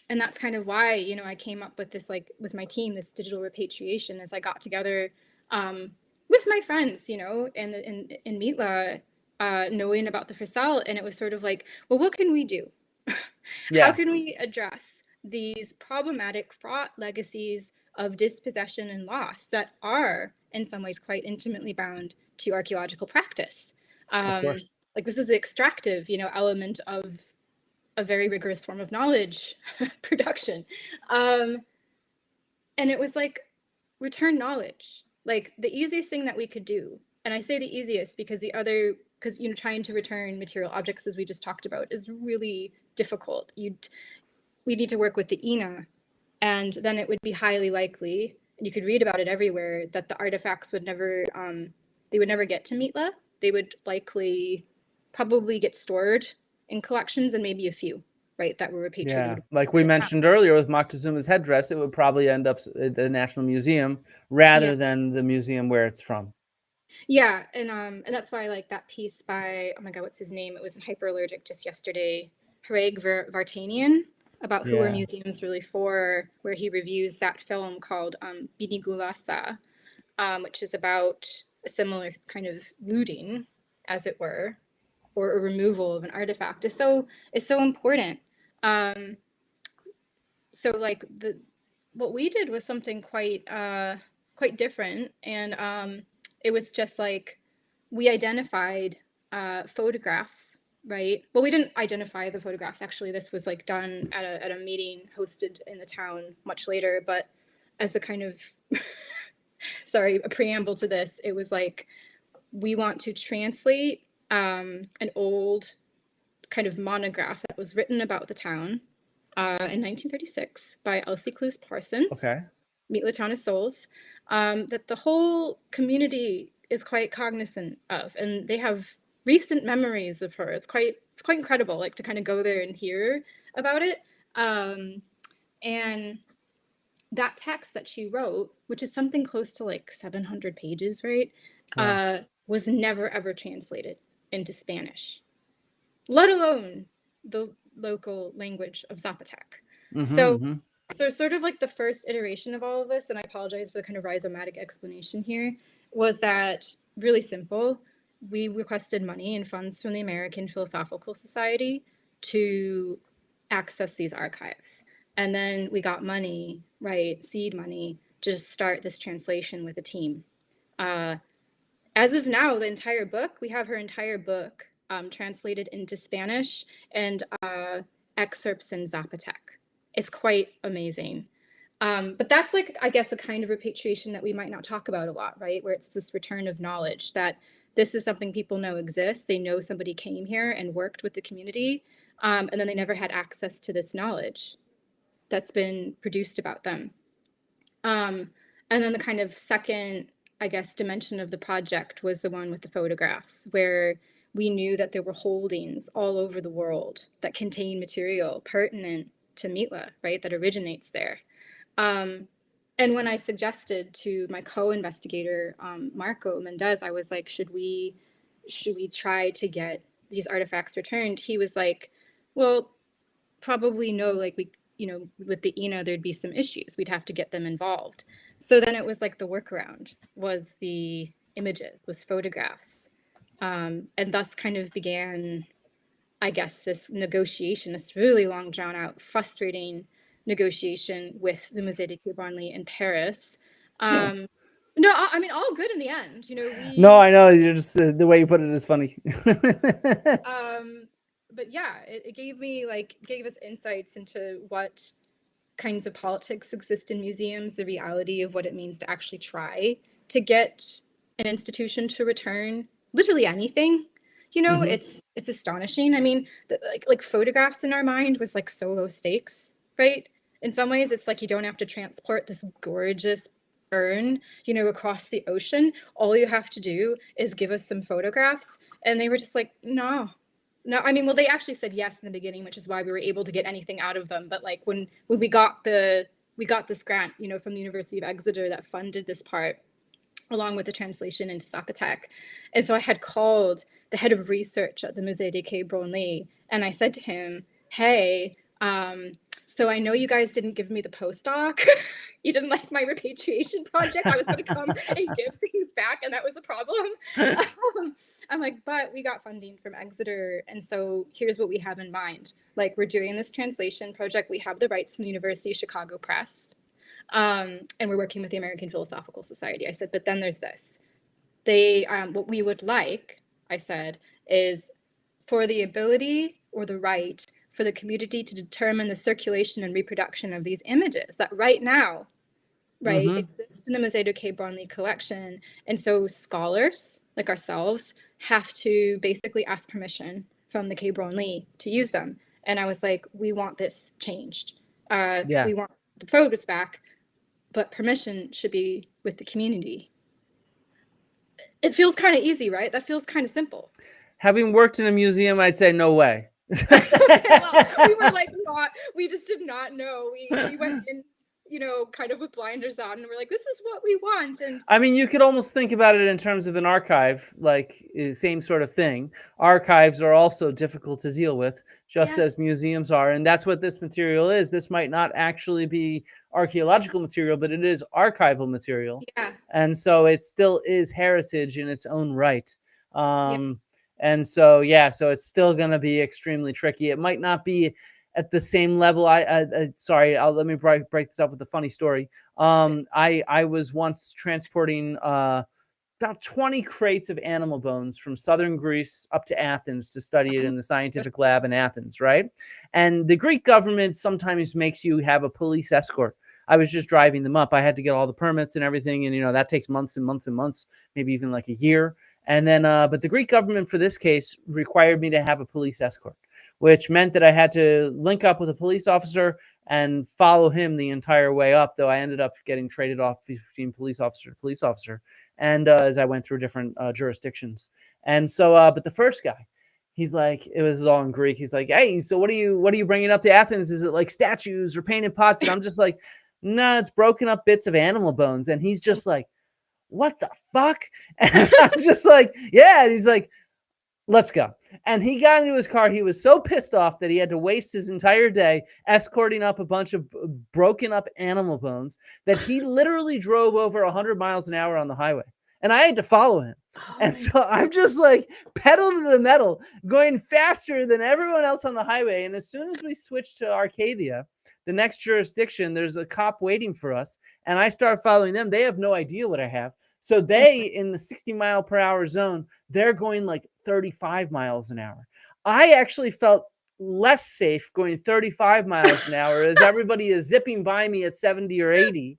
that's kind of why, you know, I came up with this, like with my team, this digital repatriation, as I got together with my friends, you know, and in Mitla, knowing about the Frissell, and it was sort of like, well, what can we do? How can we address these problematic, fraught legacies of dispossession and loss that are, in some ways, quite intimately bound to archaeological practice? Of course. Like, this is the extractive, you know, element of a very rigorous form of knowledge production. And it was like, return knowledge, like the easiest thing that we could do. And I say the easiest because because, you know, trying to return material objects, as we just talked about, is really difficult. We need to work with the INA, and then it would be highly likely, and you could read about it everywhere, that the artifacts would never, they would never get to Mitla. They would likely probably get stored in collections, and maybe a few, right, that were repatriated. Yeah, like we mentioned earlier with Montezuma's headdress, it would probably end up at the National Museum rather than the museum where it's from. Yeah, and that's why I like that piece by, oh my god, what's his name? It was in Hyperallergic just yesterday, Hareg Vartanian, about who are museums really for, where he reviews that film called Binigulasa, which is about a similar kind of looting, as it were, or a removal of an artifact. Is so important. So like what we did was something quite different, and it was just like, we identified photographs, right? Well, we didn't identify the photographs, actually. This was like done at a meeting hosted in the town much later, but as a kind of sorry, a preamble to this, it was like, we want to translate an old kind of monograph that was written about the town in 1936 by Elsie Cluse Parsons. Okay. Mitla Town of Souls, that the whole community is quite cognizant of, and they have recent memories of her. It's quite incredible, like, to kind of go there and hear about it. And that text that she wrote, which is something close to like 700 pages, right, was never ever translated into Spanish, let alone the local language of Zapotec. So sort of like the first iteration of all of this, and I apologize for the kind of rhizomatic explanation here, was that really simple. We requested money and funds from the American Philosophical Society to access these archives. And then we got money, right, seed money, to just start this translation with a team. As of now, the entire book, we have her entire book translated into Spanish and excerpts in Zapotec. It's quite amazing. But that's like, I guess, a kind of repatriation that we might not talk about a lot, right? Where it's this return of knowledge, that this is something people know exists. They know somebody came here and worked with the community, and then they never had access to this knowledge that's been produced about them. And then the kind of second, I guess, dimension of the project was the one with the photographs, where we knew that there were holdings all over the world that contain material pertinent to Mitla, right, that originates there. And when I suggested to my co-investigator, Marco Mendez, I was like, should we try to get these artifacts returned? He was like, well, probably no, like, we, you know, with the INA, there'd be some issues. We'd have to get them involved. So then it was like the workaround was the images, was photographs. And thus kind of began, I guess, this negotiation, this really long, drawn out, frustrating negotiation with the Musée de Quai Branly in Paris. No, I mean, all good in the end, you know. No, I know, you're just the way you put it is funny. But yeah, it gave us insights into what kinds of politics exist in museums, the reality of what it means to actually try to get an institution to return literally anything. You know, it's astonishing. I mean, like photographs in our mind was like so low stakes, right? In some ways, it's like you don't have to transport this gorgeous urn, you know, across the ocean. All you have to do is give us some photographs. And they were just like, no, no. I mean, well, they actually said yes in the beginning, which is why we were able to get anything out of them. But like when we got this grant, you know, from the University of Exeter that funded this part, along with the translation into Zapotec. And so I had called the head of research at the Musée des Quai Branly, and I said to him, hey, so I know you guys didn't give me the postdoc. You didn't like my repatriation project. I was going to come and give things back, and that was a problem. I'm like, but we got funding from Exeter, and so here's what we have in mind. Like, we're doing this translation project. We have the rights from the University of Chicago Press. And we're working with the American Philosophical Society. I said, but then there's this. They, what we would like, I said, is for the ability or the right for the community to determine the circulation and reproduction of these images that right now, right, exist in the Musée du Quai Branly collection. And so scholars like ourselves have to basically ask permission from the Quai Branly to use them. And I was like, we want this changed. We want the photos back, but permission should be with the community. It feels kind of easy, right? That feels kind of simple. Having worked in a museum, I'd say no way. Well, we were like, we just did not know. We went in, you know, kind of with blinders on, and we're like, this is what we want. And I mean, you could almost think about it in terms of an archive, like same sort of thing. Archives are also difficult to deal with, just as museums are. And that's what this material is. This might not actually be archaeological material, but it is archival material. Yeah. And so it still is heritage in its own right. And so, so it's still going to be extremely tricky. It might not be at the same level. Sorry, let me break this up with a funny story. I was once transporting about 20 crates of animal bones from southern Greece up to Athens to study it in the scientific lab in Athens, right? And the Greek government sometimes makes you have a police escort. I was just driving them up. I had to get all the permits and everything, and you know that takes months and months and months, maybe even like a year. And then, but the Greek government for this case required me to have a police escort, which meant that I had to link up with a police officer and follow him the entire way up, though I ended up getting traded off between police officer to police officer, and as I went through different jurisdictions. And so, but the first guy, he's like, it was all in Greek. He's like, hey, so what are you bringing up to Athens? Is it like statues or painted pots? And I'm just like, no, it's broken up bits of animal bones. And he's just like, what the fuck? And I'm just like, yeah. And he's like, let's go. And he got into his car. He was so pissed off that he had to waste his entire day escorting up a bunch of broken up animal bones that he literally drove over 100 miles an hour on the highway. And I had to follow him. And so I'm just like pedal to the metal, going faster than everyone else on the highway. And as soon as we switch to Arcadia, the next jurisdiction, there's a cop waiting for us. And I start following them. They have no idea what I have. So they, in the 60 mile per hour zone, they're going like 35 miles an hour. I actually felt less safe going 35 miles an hour as everybody is zipping by me at 70 or 80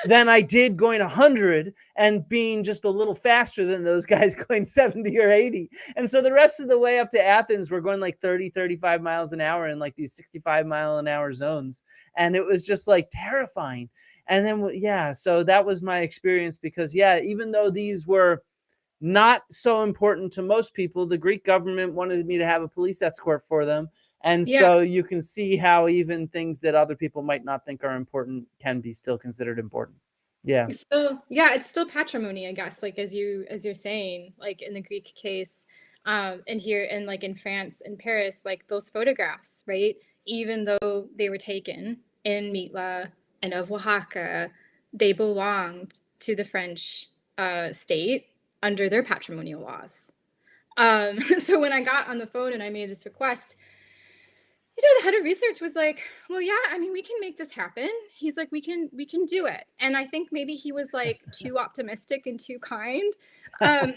than I did going 100 and being just a little faster than those guys going 70 or 80. And so the rest of the way up to Athens, we're going like 30, 35 miles an hour in like these 65 mile an hour zones. And it was just like terrifying. And then, so that was my experience because, even though these were not so important to most people, the Greek government wanted me to have a police escort for them. And so you can see how even things that other people might not think are important can be still considered important. Yeah. So it's still patrimony, I guess, like as you're saying, like in the Greek case, and here and like in France and Paris, like those photographs, right? Even though they were taken in Mitla and of Oaxaca, they belonged to the French state under their patrimonial laws. So when I got on the phone and I made this request, The head of research was like, well, yeah, I mean, we can make this happen. He's like, we can do it. And I think maybe he was like too optimistic and too kind, because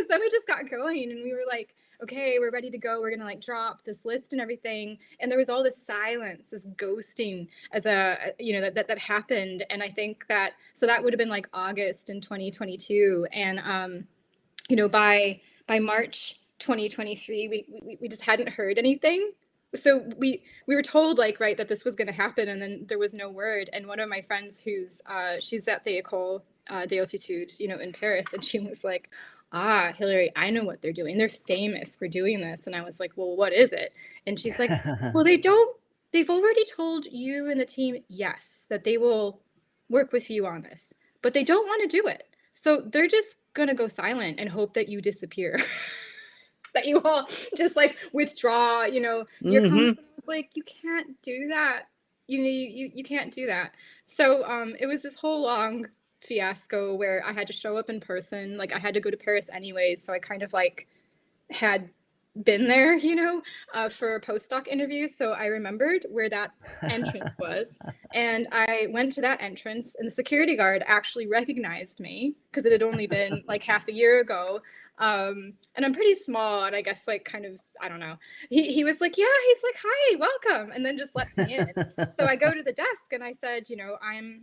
then we just got going and we were like, okay, we're ready to go. We're gonna like drop this list and everything. And there was all this silence, this ghosting as that happened. And I think that that would have been like August in 2022. And by March 2023, we just hadn't heard anything. So we were told that this was going to happen, and then there was no word. And one of my friends who's she's at the École d'Altitude, in Paris, and she was like, Hilary, I know what they're doing. They're famous for doing this. And I was like, well, what is it? And she's like, well, they've already told you and the team, yes, that they will work with you on this, but they don't want to do it. So they're just going to go silent and hope that you disappear. That you all just withdraw, your comments. I was like, you can't do that. You can't do that. So it was this whole long fiasco where I had to show up in person. I had to go to Paris anyways. So I kind of had been there, for postdoc interviews. So I remembered where that entrance was. And I went to that entrance, and the security guard actually recognized me because it had only been half a year ago. And I'm pretty small, and I guess I don't know. He was like, yeah, he's like, hi, welcome, and then just lets me in. So I go to the desk and I said, I'm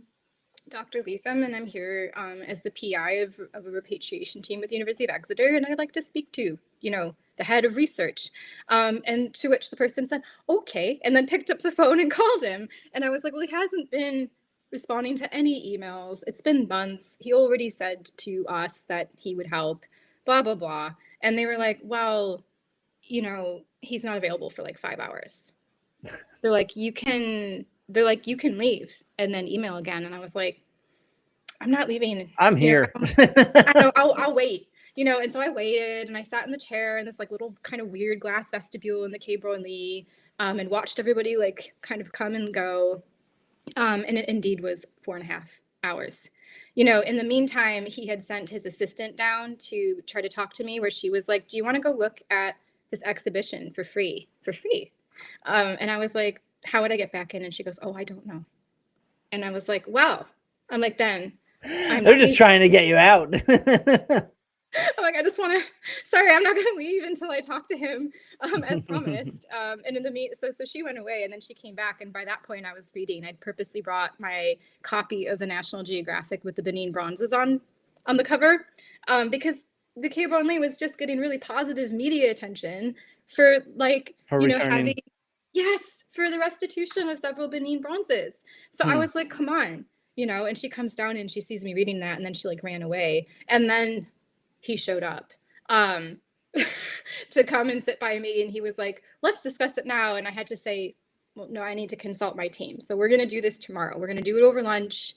Dr. Leathem, and I'm here as the PI of a repatriation team with the University of Exeter, and I'd like to speak to, the head of research. And to which the person said, okay, and then picked up the phone and called him. And I was like, well, he hasn't been responding to any emails. It's been months. He already said to us that he would help, blah, blah, blah. And they were like, well, he's not available for 5 hours. They're like, you can leave and then email again. And I was like, I'm not leaving. I'm here. I know, I'll wait. And so I waited, and I sat in the chair in this little kind of weird glass vestibule in the Quai Branly, and watched everybody kind of come and go. And it indeed was 4.5 hours. In the meantime, he had sent his assistant down to try to talk to me, where she was like, do you want to go look at this exhibition for free? And I was like, how would I get back in? And she goes, oh, I don't know. And I was like, well, I'm like, then they're just trying to get you out. I'm like, I just want to, sorry, I'm not going to leave until I talk to him, as promised. And in the so she went away, and then she came back. And by that point I was reading. I'd purposely brought my copy of the National Geographic with the Benin bronzes on the cover, because the Quai Branly was just getting really positive media attention for having, yes, for the restitution of several Benin bronzes. So I was like, come on, and she comes down and she sees me reading that, and then she ran away. And then he showed up to come and sit by me, and he was like, let's discuss it now. And I had to say, well, no, I need to consult my team. So we're going to do this tomorrow. We're going to do it over lunch.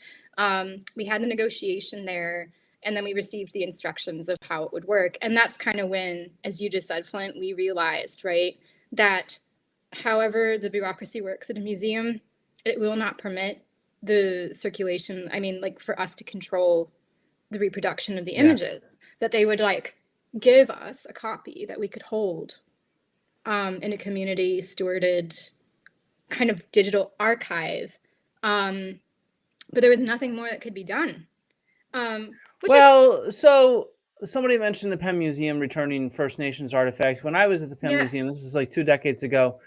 We had the negotiation there, and then we received the instructions of how it would work. And that's kind of when, as you just said, Flint, we realized, right, that however the bureaucracy works at a museum, it will not permit the circulation. I mean, for us to control the reproduction of the images, that they would give us a copy that we could hold in a community stewarded kind of digital archive. But there was nothing more that could be done. So somebody mentioned the Penn Museum returning First Nations artifacts. When I was at the Penn Museum, this was 2 decades ago,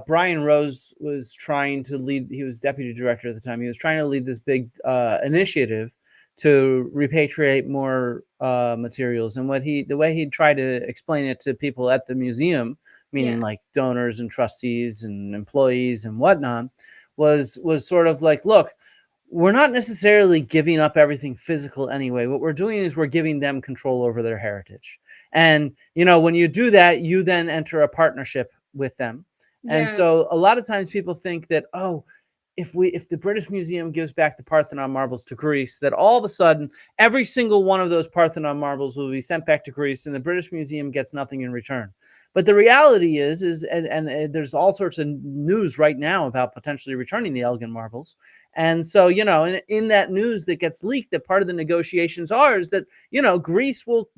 Brian Rose was trying to lead, he was deputy director at the time, he was trying to lead this big initiative to repatriate more materials. And the way he tried to explain it to people at the museum, meaning donors and trustees and employees and whatnot, was sort of look, we're not necessarily giving up everything physical anyway. What we're doing is we're giving them control over their heritage. And, when you do that, you then enter a partnership with them. And so a lot of times people think that, if the British Museum gives back the Parthenon marbles to Greece, that all of a sudden every single one of those Parthenon marbles will be sent back to Greece, and the British Museum gets nothing in return. But the reality is and there's all sorts of news right now about potentially returning the Elgin marbles. And so, in that news that gets leaked, that part of the negotiations is that, Greece will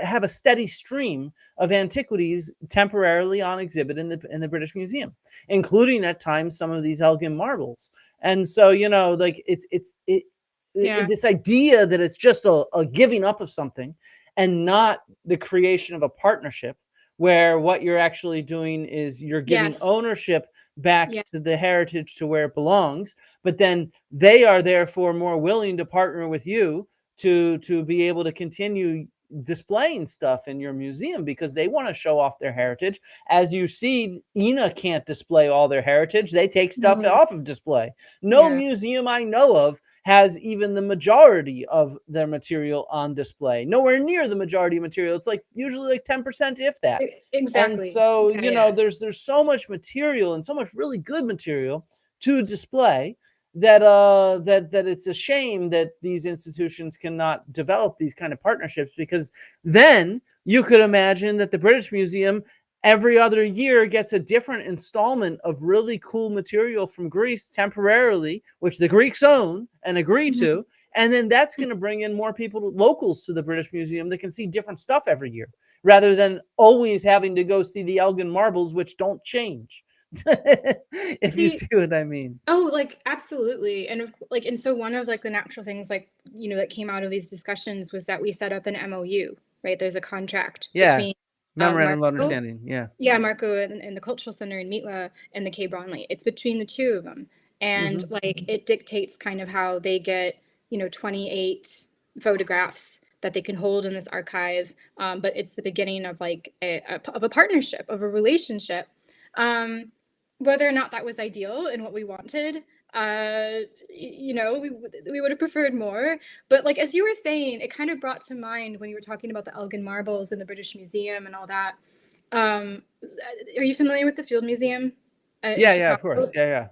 have a steady stream of antiquities temporarily on exhibit in the British Museum, including at times some of these Elgin marbles. And so, you know, like this idea that it's just a giving up of something and not the creation of a partnership where what you're actually doing is you're giving ownership back to the heritage to where it belongs, but then they are therefore more willing to partner with you to be able to continue displaying stuff in your museum because they want to show off their heritage. As you see, ENA can't display all their heritage. They take stuff off of display. No museum I know of has even the majority of their material on display. Nowhere near the majority of material. It's like usually like 10%, if that. Exactly. And so, you know, there's so much material and so much really good material to display that that it's a shame that these institutions cannot develop these kind of partnerships, because then you could imagine that the British Museum every other year gets a different installment of really cool material from Greece temporarily, which the Greeks own and agree to. And then that's going to bring in more people, locals to the British Museum that can see different stuff every year, rather than always having to go see the Elgin marbles, which don't change. If you see what I mean. Oh, like absolutely. And like, and so one of like the natural things, like, you know, that came out of these discussions was that we set up an MOU, right? There's a contract between Memorandum of Understanding. Marco and the Cultural Center in Mitla and the K. Bronley. It's between the two of them. And like it dictates kind of how they get, you know, 28 photographs that they can hold in this archive. But it's the beginning of like of a partnership, of a relationship. Whether or not that was ideal and what we wanted, you know, we would have preferred more. But like, as you were saying, it kind of brought to mind when you were talking about the Elgin marbles in the British Museum and all that. Are you familiar with the Field Museum? Yeah, of course. Yeah,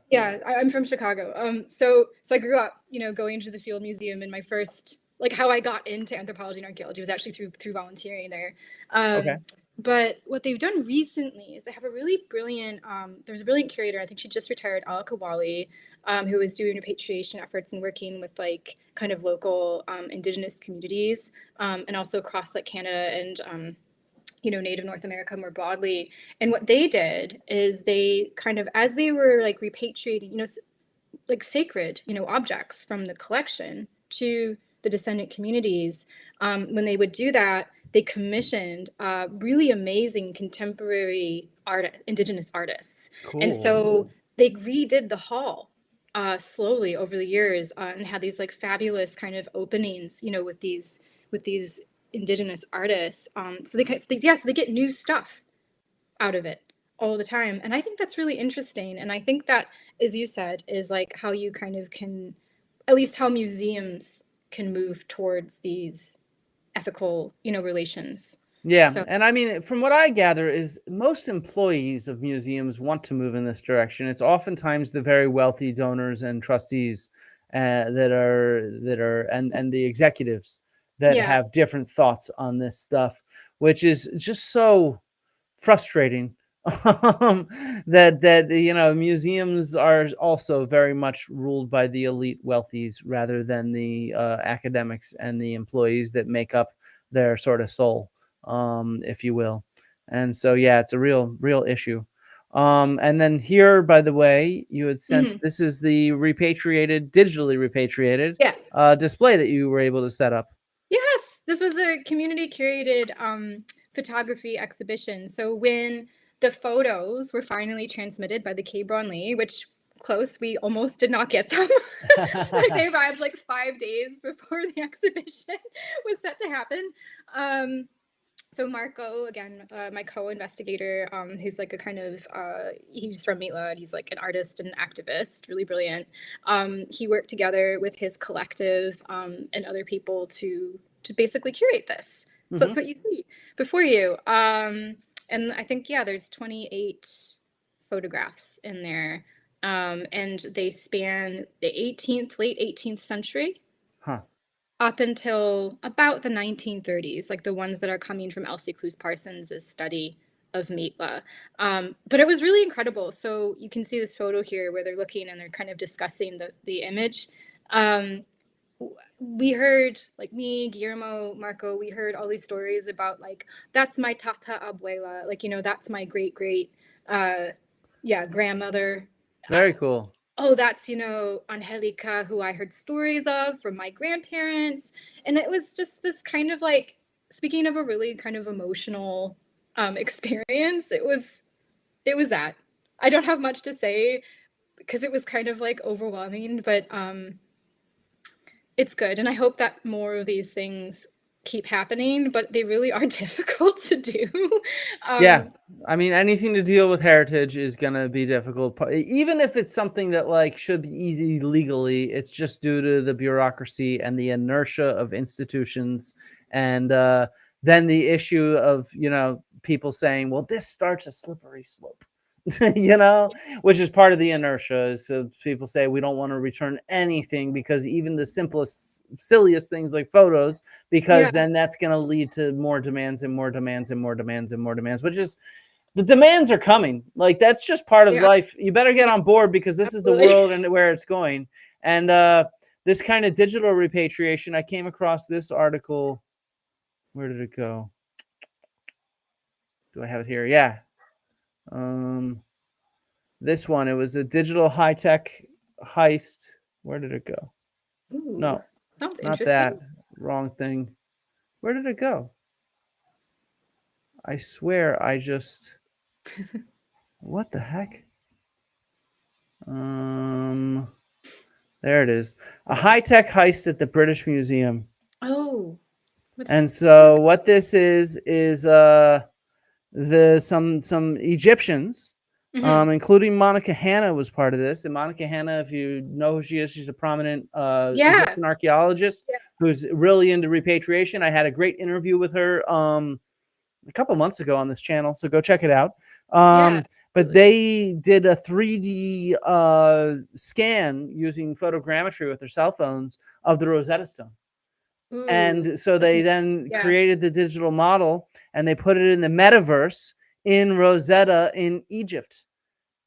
I'm from Chicago. So I grew up, you know, going to the Field Museum, and my first, like, how I got into anthropology and archaeology was actually through volunteering there. But what they've done recently is they have a really brilliant, there's a brilliant curator, I think she just retired, Alaka Wali, who was doing repatriation efforts and working with like kind of local indigenous communities, and also across like Canada and you know, Native North America more broadly. And what they did is they kind of, as they were like repatriating, you know, like sacred, you know, objects from the collection to the descendant communities, when they would do that, they commissioned really amazing contemporary indigenous artists. Cool. And so they redid the hall slowly over the years, and had these like fabulous kind of openings, you know, with these indigenous artists. So they get new stuff out of it all the time. And I think that's really interesting. And I think that, as you said, is like how you kind of can, at least how museums can move towards these ethical, you know, relations. Yeah. So, and I mean, from what I gather is most employees of museums want to move in this direction. It's oftentimes the very wealthy donors and trustees that are and the executives that have different thoughts on this stuff, which is just so frustrating. that you know, museums are also very much ruled by the elite wealthies rather than the academics and the employees that make up their sort of soul, if you will. And so yeah, it's a real issue. And then here, by the way, you had sent this is the digitally repatriated display that you were able to set up. Yes, this was a community curated photography exhibition. So when the photos were finally transmitted by the K. Bronley, which we almost did not get them. Like, they arrived like 5 days before the exhibition was set to happen. So Marco, again, my co-investigator, who's like a kind of, he's from Mitla, and he's like an artist and an activist, really brilliant. He worked together with his collective and other people to basically curate this. So that's what you see before you. And I think, there's 28 photographs in there. And they span the late 18th century. Up until about the 1930s, like the ones that are coming from Elsie Clues-Parsons' study of Mitla. But it was really incredible. So you can see this photo here where they're looking and they're kind of discussing the image. we heard, like me, Guillermo, Marco, we heard all these stories about like, that's my tata abuela, like, you know, that's my great great yeah, grandmother. Very cool. Oh, that's, you know, Angelica, who I heard stories of from my grandparents. And it was just this kind of like, speaking of a really kind of emotional experience, it was that. I don't have much to say because it was kind of like overwhelming, but it's good. And I hope that more of these things keep happening, but they really are difficult to do. Yeah, I mean, anything to deal with heritage is gonna be difficult. Even if it's something that like should be easy legally, it's just due to the bureaucracy and the inertia of institutions, and then the issue of, you know, people saying, "Well, this starts a slippery slope." You know, which is part of the inertia. So people say we don't want to return anything because even the simplest, silliest things like photos, because Yeah, then that's going to lead to more demands and more demands and more demands and more demands, which is, the demands are coming. Like, that's just part of yeah, life. You better get yeah, on board because this is the absolutely. world and where it's going. And this kind of digital repatriation, I came across this article. Where did it go? Do I have it here? Yeah. This one, it was a digital high-tech heist. Where did it go? Ooh, No, sounds not that. interesting. Wrong thing. Where did it go? I swear I just, what the heck? There it is. A high-tech heist at the British Museum. Oh, what's And so what this is some Egyptians, mm-hmm. including Monica Hanna was part of this. And Monica Hanna, if you know who she is, she's a prominent Yeah, Egyptian archaeologist who's really into repatriation. I had a great interview with her a couple months ago on this channel, so go check it out. yeah, But they did a 3D scan using photogrammetry with their cell phones of the Rosetta Stone. ooh, And so that's they then yeah. created the digital model and they put it in the metaverse in Rosetta in Egypt,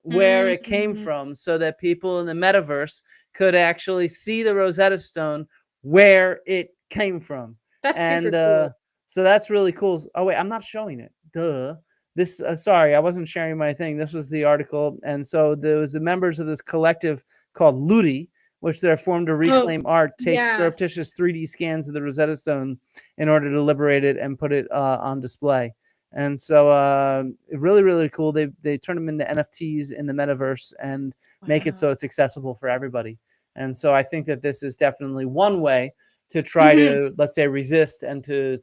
where it came Mm, from, so that people in the metaverse could actually see the Rosetta Stone where it came from. that's super And cool. so that's really cool. Oh, wait, I'm not showing it. Duh. This, sorry, I wasn't sharing my thing. This was the article. And so there was the members of this collective called Ludi, which they're formed to Oh, reclaim art, take yeah. surreptitious 3D scans of the Rosetta Stone in order to liberate it and put it on display. And so really, really cool. They turn them into NFTs in the metaverse and make it Wow. so it's accessible for everybody. And so I think that this is definitely one way to try Mhm. to, let's say, resist and to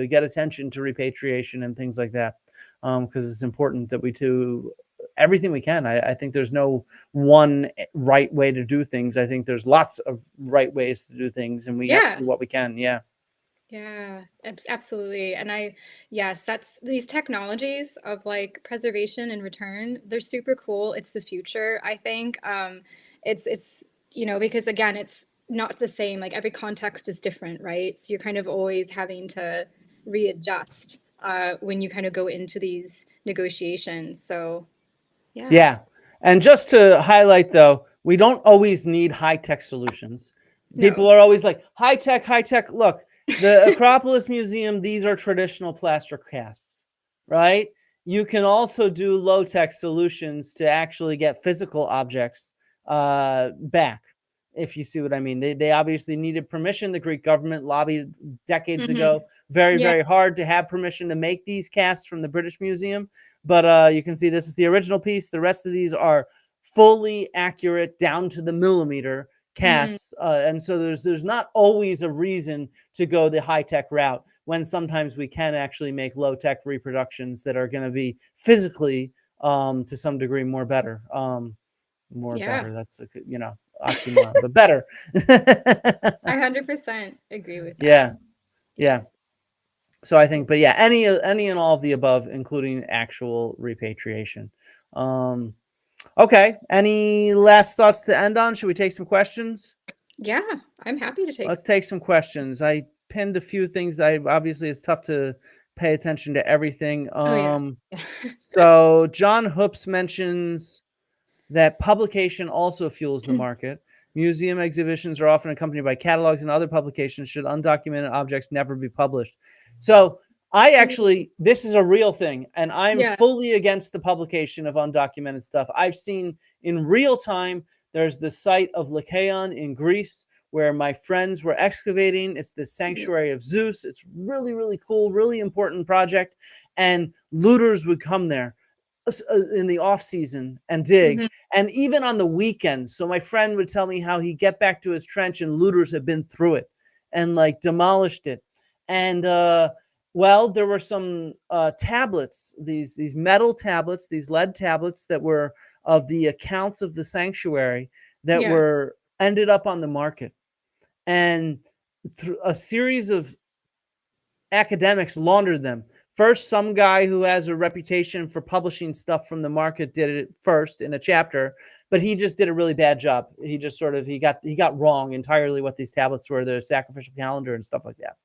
get attention to repatriation and things like that, because it's important that we do everything we can. I think there's no one right way to do things. I think there's lots of right ways to do things, and we have to Yeah. do what we can. Yeah. Yeah, absolutely. And yes, that's these technologies of like preservation and return, they're super cool. It's the future, I think. It's, you know, because again, it's not the same. Like every context is different, right? So you're kind of always having to readjust when you kind of go into these negotiations. So, yeah. Yeah. And just to highlight, though, we don't always need high-tech solutions. People No. are always like, high-tech, high-tech. Look, the Acropolis Museum, these are traditional plaster casts, right? You can also do low-tech solutions to actually get physical objects back, if you see what I mean. They obviously needed permission. The Greek government lobbied decades Hmm. ago very, Yeah. very hard to have permission to make these casts from the British Museum. But you can see this is the original piece. The rest of these are fully accurate down to the millimeter Hmm. casts. And so there's not always a reason to go the high-tech route when sometimes we can actually make low-tech reproductions that are going to be physically to some degree more better. More Yeah. better. That's a, you know, oxymoron, but better. I 100% agree with that. Yeah. Yeah. Yeah. So I think, but yeah, any and all of the above, including actual repatriation. Um, okay. Any last thoughts to end on? Should we take some questions? Yeah, I'm happy to take. Let's take some questions. I pinned a few things that obviously it's tough to pay attention to everything. Oh yeah. Yeah. So John Hoops mentions that publication also fuels the market, Museum exhibitions are often accompanied by catalogs and other publications. Should undocumented objects never be published? So I actually, this is a real thing, and I'm Yeah. fully against the publication of undocumented stuff. I've seen in real time, there's the site of Lycaon in Greece where my friends were excavating. It's the sanctuary of Zeus. It's really, really cool, really important project. And looters would come there in the off season and dig, and even on the weekends. So my friend would tell me how he'd get back to his trench and looters had been through it and like demolished it. And well, there were some tablets, these metal tablets, these lead tablets that were of the accounts of the sanctuary that were ended up on the market. And through a series of academics laundered them. First, some guy who has a reputation for publishing stuff from the market did it first in a chapter, but he just did a really bad job. He just sort of, he got wrong entirely what these tablets were, the sacrificial calendar and stuff like that.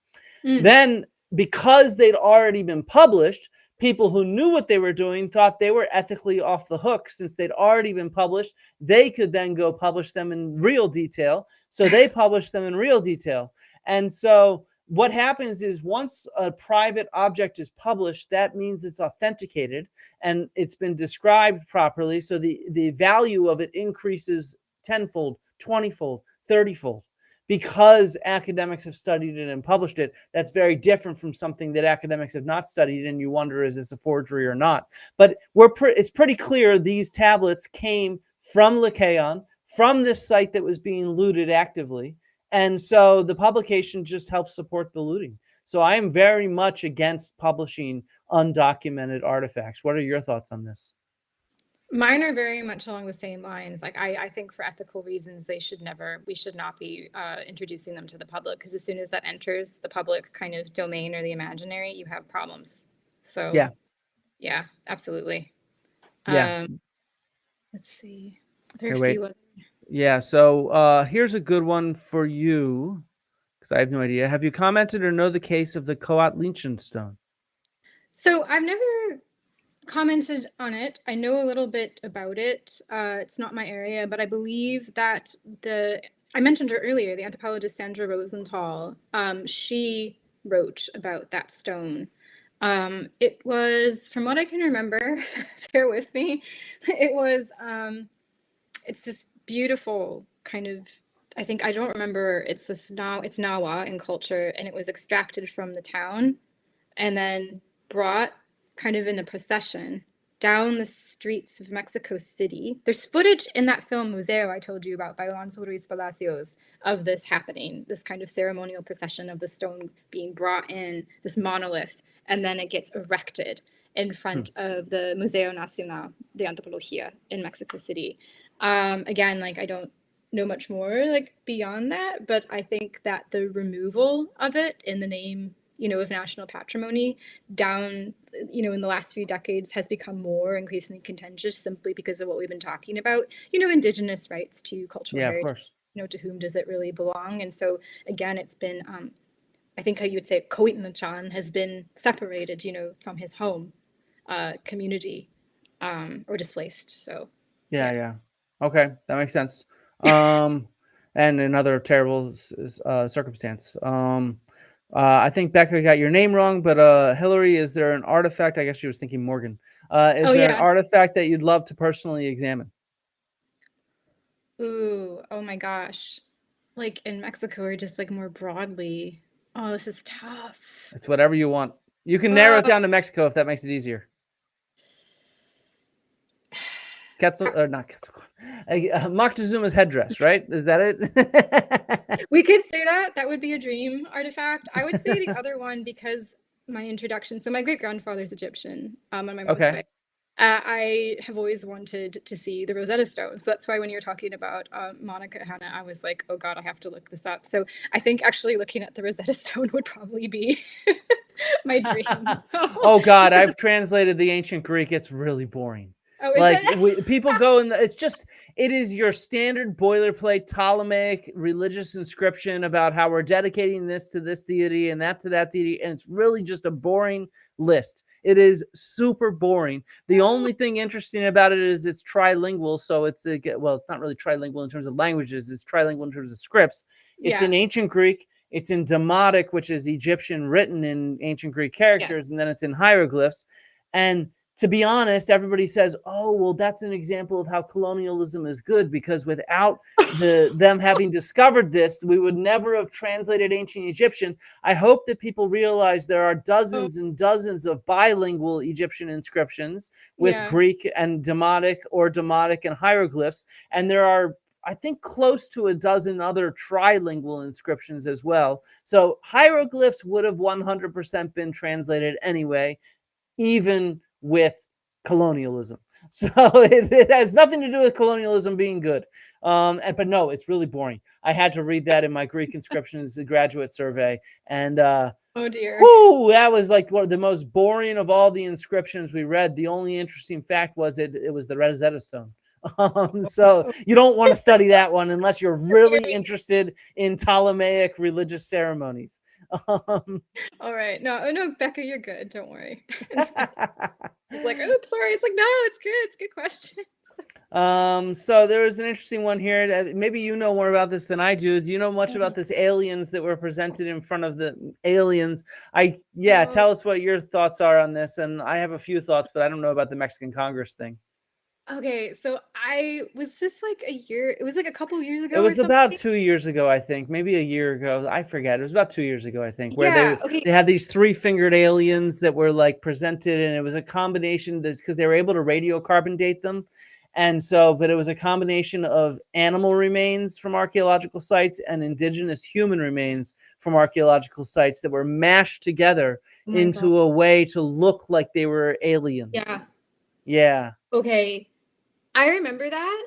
Then, because they'd already been published, people who knew what they were doing thought they were ethically off the hook. Since they'd already been published, they could then go publish them in real detail. So they published them in real detail. And so what happens is once a private object is published, that means it's authenticated and it's been described properly. So the value of it increases tenfold, 20-fold, 30-fold. Because academics have studied it and published it. That's very different from something that academics have not studied, and you wonder, is this a forgery or not? But it's pretty clear these tablets came from Lycaon, from this site that was being looted actively. And so the publication just helps support the looting. So I am very much against publishing undocumented artifacts. What are your thoughts on this? Mine are very much along the same lines. Like I think for ethical reasons, we should not be introducing them to the public, because as soon as that enters the public kind of domain or the imaginary, you have problems. So yeah, absolutely. Yeah. Let's see. There are a few. Yeah. So here's a good one for you, because I have no idea. Have you commented or know the case of the Coat-Lynchon stone? So I've never commented on it. I know a little bit about it. It's not my area, but I believe that I mentioned her earlier, the anthropologist Sandra Rosenthal, she wrote about that stone. It was, from what I can remember, bear with me, it was, it's this beautiful kind of, I don't remember, it's Nawa in culture, and it was extracted from the town and then brought kind of in a procession down the streets of Mexico City. There's footage in that film Museo I told you about by Alonso Ruiz Palacios of this happening, this kind of ceremonial procession of the stone being brought in, this monolith, and then it gets erected in front of the Museo Nacional de Antropología in Mexico City. Again, like I don't know much more like beyond that, but I think that the removal of it in the name of national patrimony down, in the last few decades has become more increasingly contentious simply because of what we've been talking about, indigenous rights to cultural heritage. Of course. To whom does it really belong? And so again, it's been, I think how you would say Coat-Lynchon has been separated, from his home community or displaced. So yeah. Okay, that makes sense. And another terrible circumstance. I think Becca got your name wrong, but Hilary, is there an artifact? I guess she was thinking Morgan. Is there an artifact that you'd love to personally examine? Ooh, oh my gosh. Like in Mexico or just like more broadly? Oh, this is tough. It's whatever you want. You can narrow it down to Mexico if that makes it easier. Montezuma's headdress, right? Is that it? We could say that. That would be a dream artifact. I would say the other one, because my introduction. So my great grandfather's Egyptian on my mom's side. I have always wanted to see the Rosetta Stone. So that's why when you were talking about Monica Hanna, I was like, oh God, I have to look this up. So I think actually looking at the Rosetta Stone would probably be my dream. Oh God, I've translated the ancient Greek. It's really boring. Oh, like people go in, it is your standard boilerplate Ptolemaic religious inscription about how we're dedicating this to this deity and that to that deity. And it's really just a boring list. It is super boring. The only thing interesting about it is it's trilingual. So it's well, it's not really trilingual in terms of languages. It's trilingual in terms of scripts. It's Yeah. in ancient Greek. It's in Demotic, which is Egyptian written in ancient Greek characters, and then it's in hieroglyphs. And to be honest, everybody says, "Oh, well, that's an example of how colonialism is good, because without them having discovered this, we would never have translated ancient Egyptian." I hope that people realize there are Oh, dozens and dozens of bilingual Egyptian inscriptions with yeah. Greek and Demotic, or Demotic and hieroglyphs, and there are, I think, close to a dozen other trilingual inscriptions as well. So hieroglyphs would have 100% been translated anyway, even with colonialism. So it has nothing to do with colonialism being good. But no, it's really boring. I had to read that in my Greek inscriptions graduate survey. And Oh dear. whoo, that was like one of the most boring of all the inscriptions we read. The only interesting fact was it was the Rosetta Stone. So you don't want to study that one unless you're really interested in Ptolemaic religious ceremonies. All right. No, no, Becca, you're good. Don't worry. It's like, oops, sorry. It's like, no, it's good. It's a good question. So there was an interesting one here. Maybe you know more about this than I do. Do you know much about this aliens that were presented in front of the aliens? Tell us what your thoughts are on this. And I have a few thoughts, but I don't know about the Mexican Congress thing. Okay, so was this like a year? It was like a couple years ago It or was something. about 2 years ago, I think, maybe a year ago. I forget. It was about 2 years ago, I think, where Yeah, okay. they had these three-fingered aliens that were like presented, and it was a combination that's because they were able to radiocarbon date them. And so, but it was a combination of animal remains from archaeological sites and indigenous human remains from archaeological sites that were mashed together Oh my God. into a way to look like they were aliens. Yeah. Yeah. Okay. I remember that,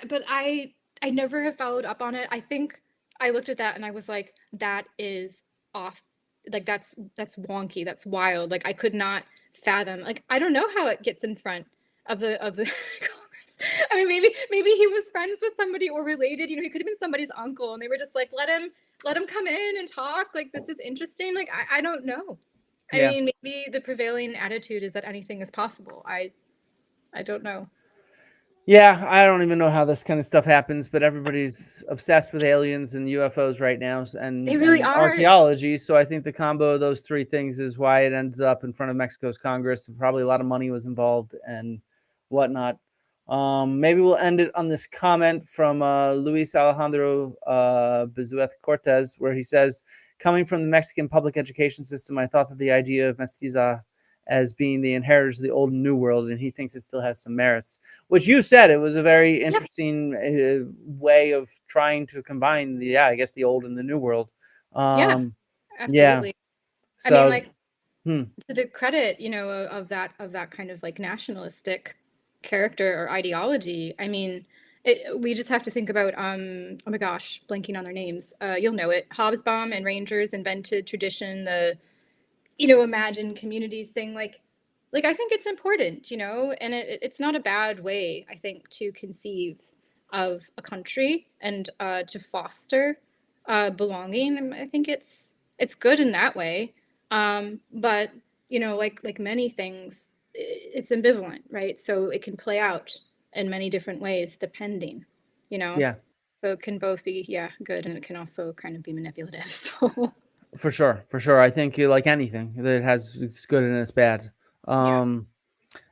but I never have followed up on it. I think I looked at that and I was like, that is off. Like that's wonky. That's wild. Like I could not fathom. Like I don't know how it gets in front of the Congress. I mean, maybe he was friends with somebody or related. You know, he could have been somebody's uncle, and they were just like, let him come in and talk. Like this is interesting. Like I don't know. I Yeah. mean, maybe the prevailing attitude is that anything is possible. I don't know. Yeah, I don't even know how this kind of stuff happens, but everybody's obsessed with aliens and UFOs right now, They really and are. archaeology. So I think the combo of those three things is why it ended up in front of Mexico's Congress. Probably a lot of money was involved and whatnot. Maybe we'll end it on this comment from Luis Alejandro Bezuet Cortez, where he says, "Coming from the Mexican public education system, I thought that the idea of mestiza as being the inheritors of the old and new world, and he thinks it still has some merits." Which you said, it was a very interesting way of trying to combine I guess the old and the new world. Yeah, Yeah. absolutely. I mean, So, like, to the credit, you know, of that kind of like nationalistic character or ideology. I mean, we just have to think about oh my gosh, blanking on their names. You'll know it. Hobsbawm and Rangers invented tradition, the imagined communities thing. Like I think it's important, and it's not a bad way, I think, to conceive of a country and to foster belonging. And I think it's good in that way. But like many things, it's ambivalent, right? So it can play out in many different ways depending, yeah, so it can both be good, and it can also kind of be manipulative. So for sure, for sure. I think like anything that has it's good and it's bad. yeah.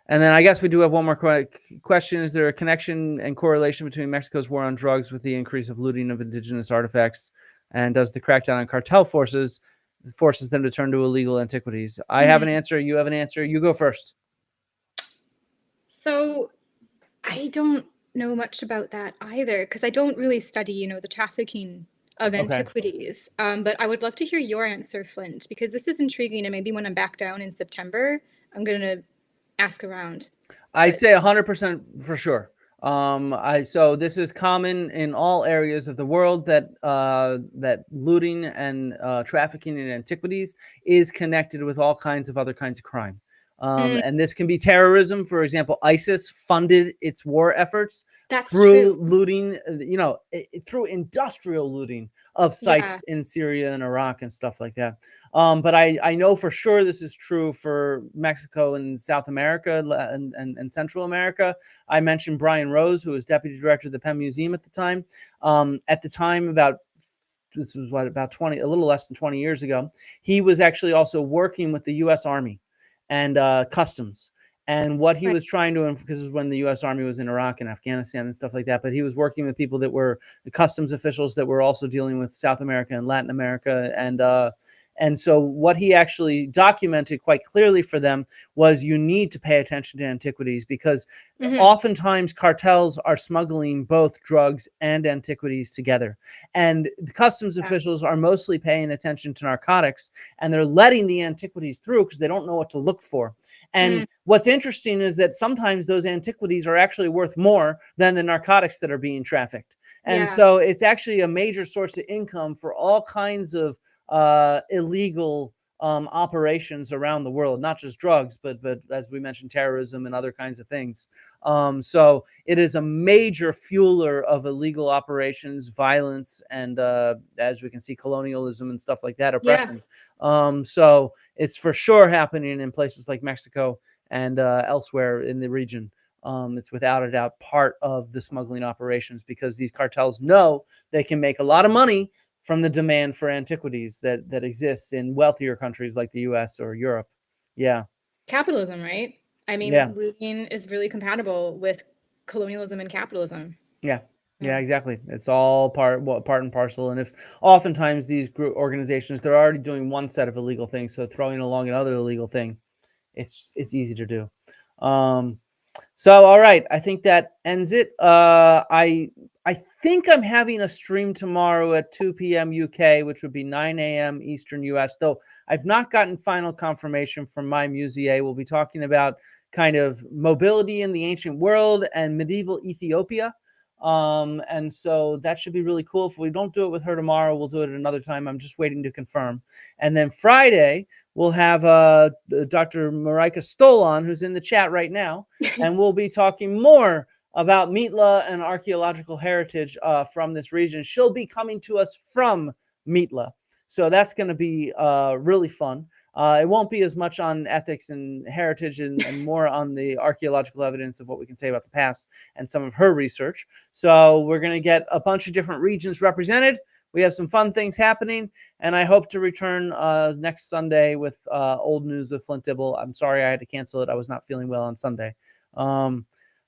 And then I guess we do have one more question. Is there a connection and correlation between Mexico's war on drugs with the increase of looting of indigenous artifacts? And does the crackdown on cartel forces them to turn to illegal antiquities? I have an answer. You have an answer. You go first. So I don't know much about that either, because I don't really study, the trafficking of antiquities. But I would love to hear your answer, Flint, because this is intriguing, and maybe when I'm back down in September, I'm going to ask around. I'd say 100% for sure. So this is common in all areas of the world that that looting and trafficking in antiquities is connected with all kinds of other kinds of crime. Mm, And this can be terrorism. For example, ISIS funded its war efforts that's through true. looting, through industrial looting of sites Yeah. in Syria and Iraq and stuff like that. But I know for sure this is true for Mexico and South America and Central America. I mentioned Brian Rose, who was deputy director of the Penn Museum at the time. At the time, this was about a little less than 20 years ago, he was actually also working with the U.S. Army and Customs. And what he Right. was trying to, because this is when the U.S. Army was in Iraq and Afghanistan and stuff like that, but he was working with people that were the customs officials that were also dealing with South America and Latin America. And so what he actually documented quite clearly for them was you need to pay attention to antiquities, because oftentimes cartels are smuggling both drugs and antiquities together. And the customs officials are mostly paying attention to narcotics, and they're letting the antiquities through because they don't know what to look for. And what's interesting is that sometimes those antiquities are actually worth more than the narcotics that are being trafficked. And so it's actually a major source of income for all kinds of illegal operations around the world, not just drugs, but as we mentioned, terrorism and other kinds of things. So it is a major fueler of illegal operations, violence, and as we can see, colonialism and stuff like that, oppression. So it's for sure happening in places like Mexico and elsewhere in the region. It's without a doubt part of the smuggling operations, because these cartels know they can make a lot of money from the demand for antiquities that exists in wealthier countries like the US or Europe. Yeah. Capitalism, right? I mean, looting is really compatible with colonialism and capitalism. Yeah, exactly. It's all part and parcel. And if oftentimes these organizations, they're already doing one set of illegal things, so throwing along another illegal thing, it's easy to do. So, all right, I think that ends it. I think I'm having a stream tomorrow at 2 p.m. UK, which would be 9 a.m. Eastern US, though I've not gotten final confirmation from my musea. We'll be talking about kind of mobility in the ancient world and medieval Ethiopia. And so that should be really cool. If we don't do it with her tomorrow, we'll do it at another time. I'm just waiting to confirm. And then Friday, we'll have Dr. Marika Stoll on, who's in the chat right now, and we'll be talking more about Mitla and archaeological heritage from this region. She'll be coming to us from Mitla, so that's going to be really fun. It won't be as much on ethics and heritage and more on the archaeological evidence of what we can say about the past and some of her research. So we're going to get a bunch of different regions represented. We have some fun things happening, and I hope to return next Sunday with old news with Flint Dibble. I'm sorry I had to cancel it. I was not feeling well on Sunday.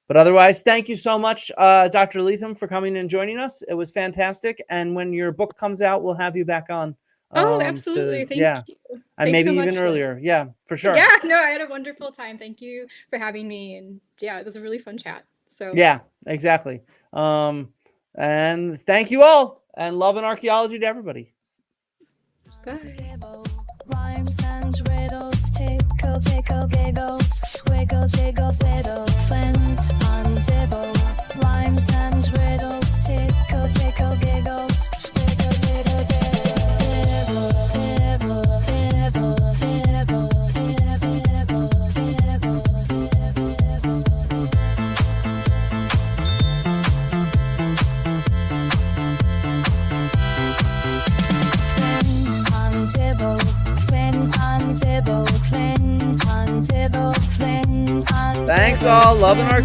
But otherwise, thank you so much, Dr. Leathem, for coming and joining us. It was fantastic. And when your book comes out, we'll have you back on. Oh, absolutely. Thank you. And Thanks maybe so even much earlier. Yeah, for sure. Yeah, no, I had a wonderful time. Thank you for having me. And yeah, it was a really fun chat. So yeah, exactly. And thank you all, and love and archaeology to everybody. bye. Rhymes and riddles, tickle, tickle, giggles, squiggle, jiggle, fiddle, flint and dibble. Rhymes and riddles, tickle, tickle, giggles, squiggle, jiggle, fiddle, dibble, dibble, dibble, dibble, dibble, dibble, dibble, dibble. Flint and dibble. Thanks all. Love and archaeology.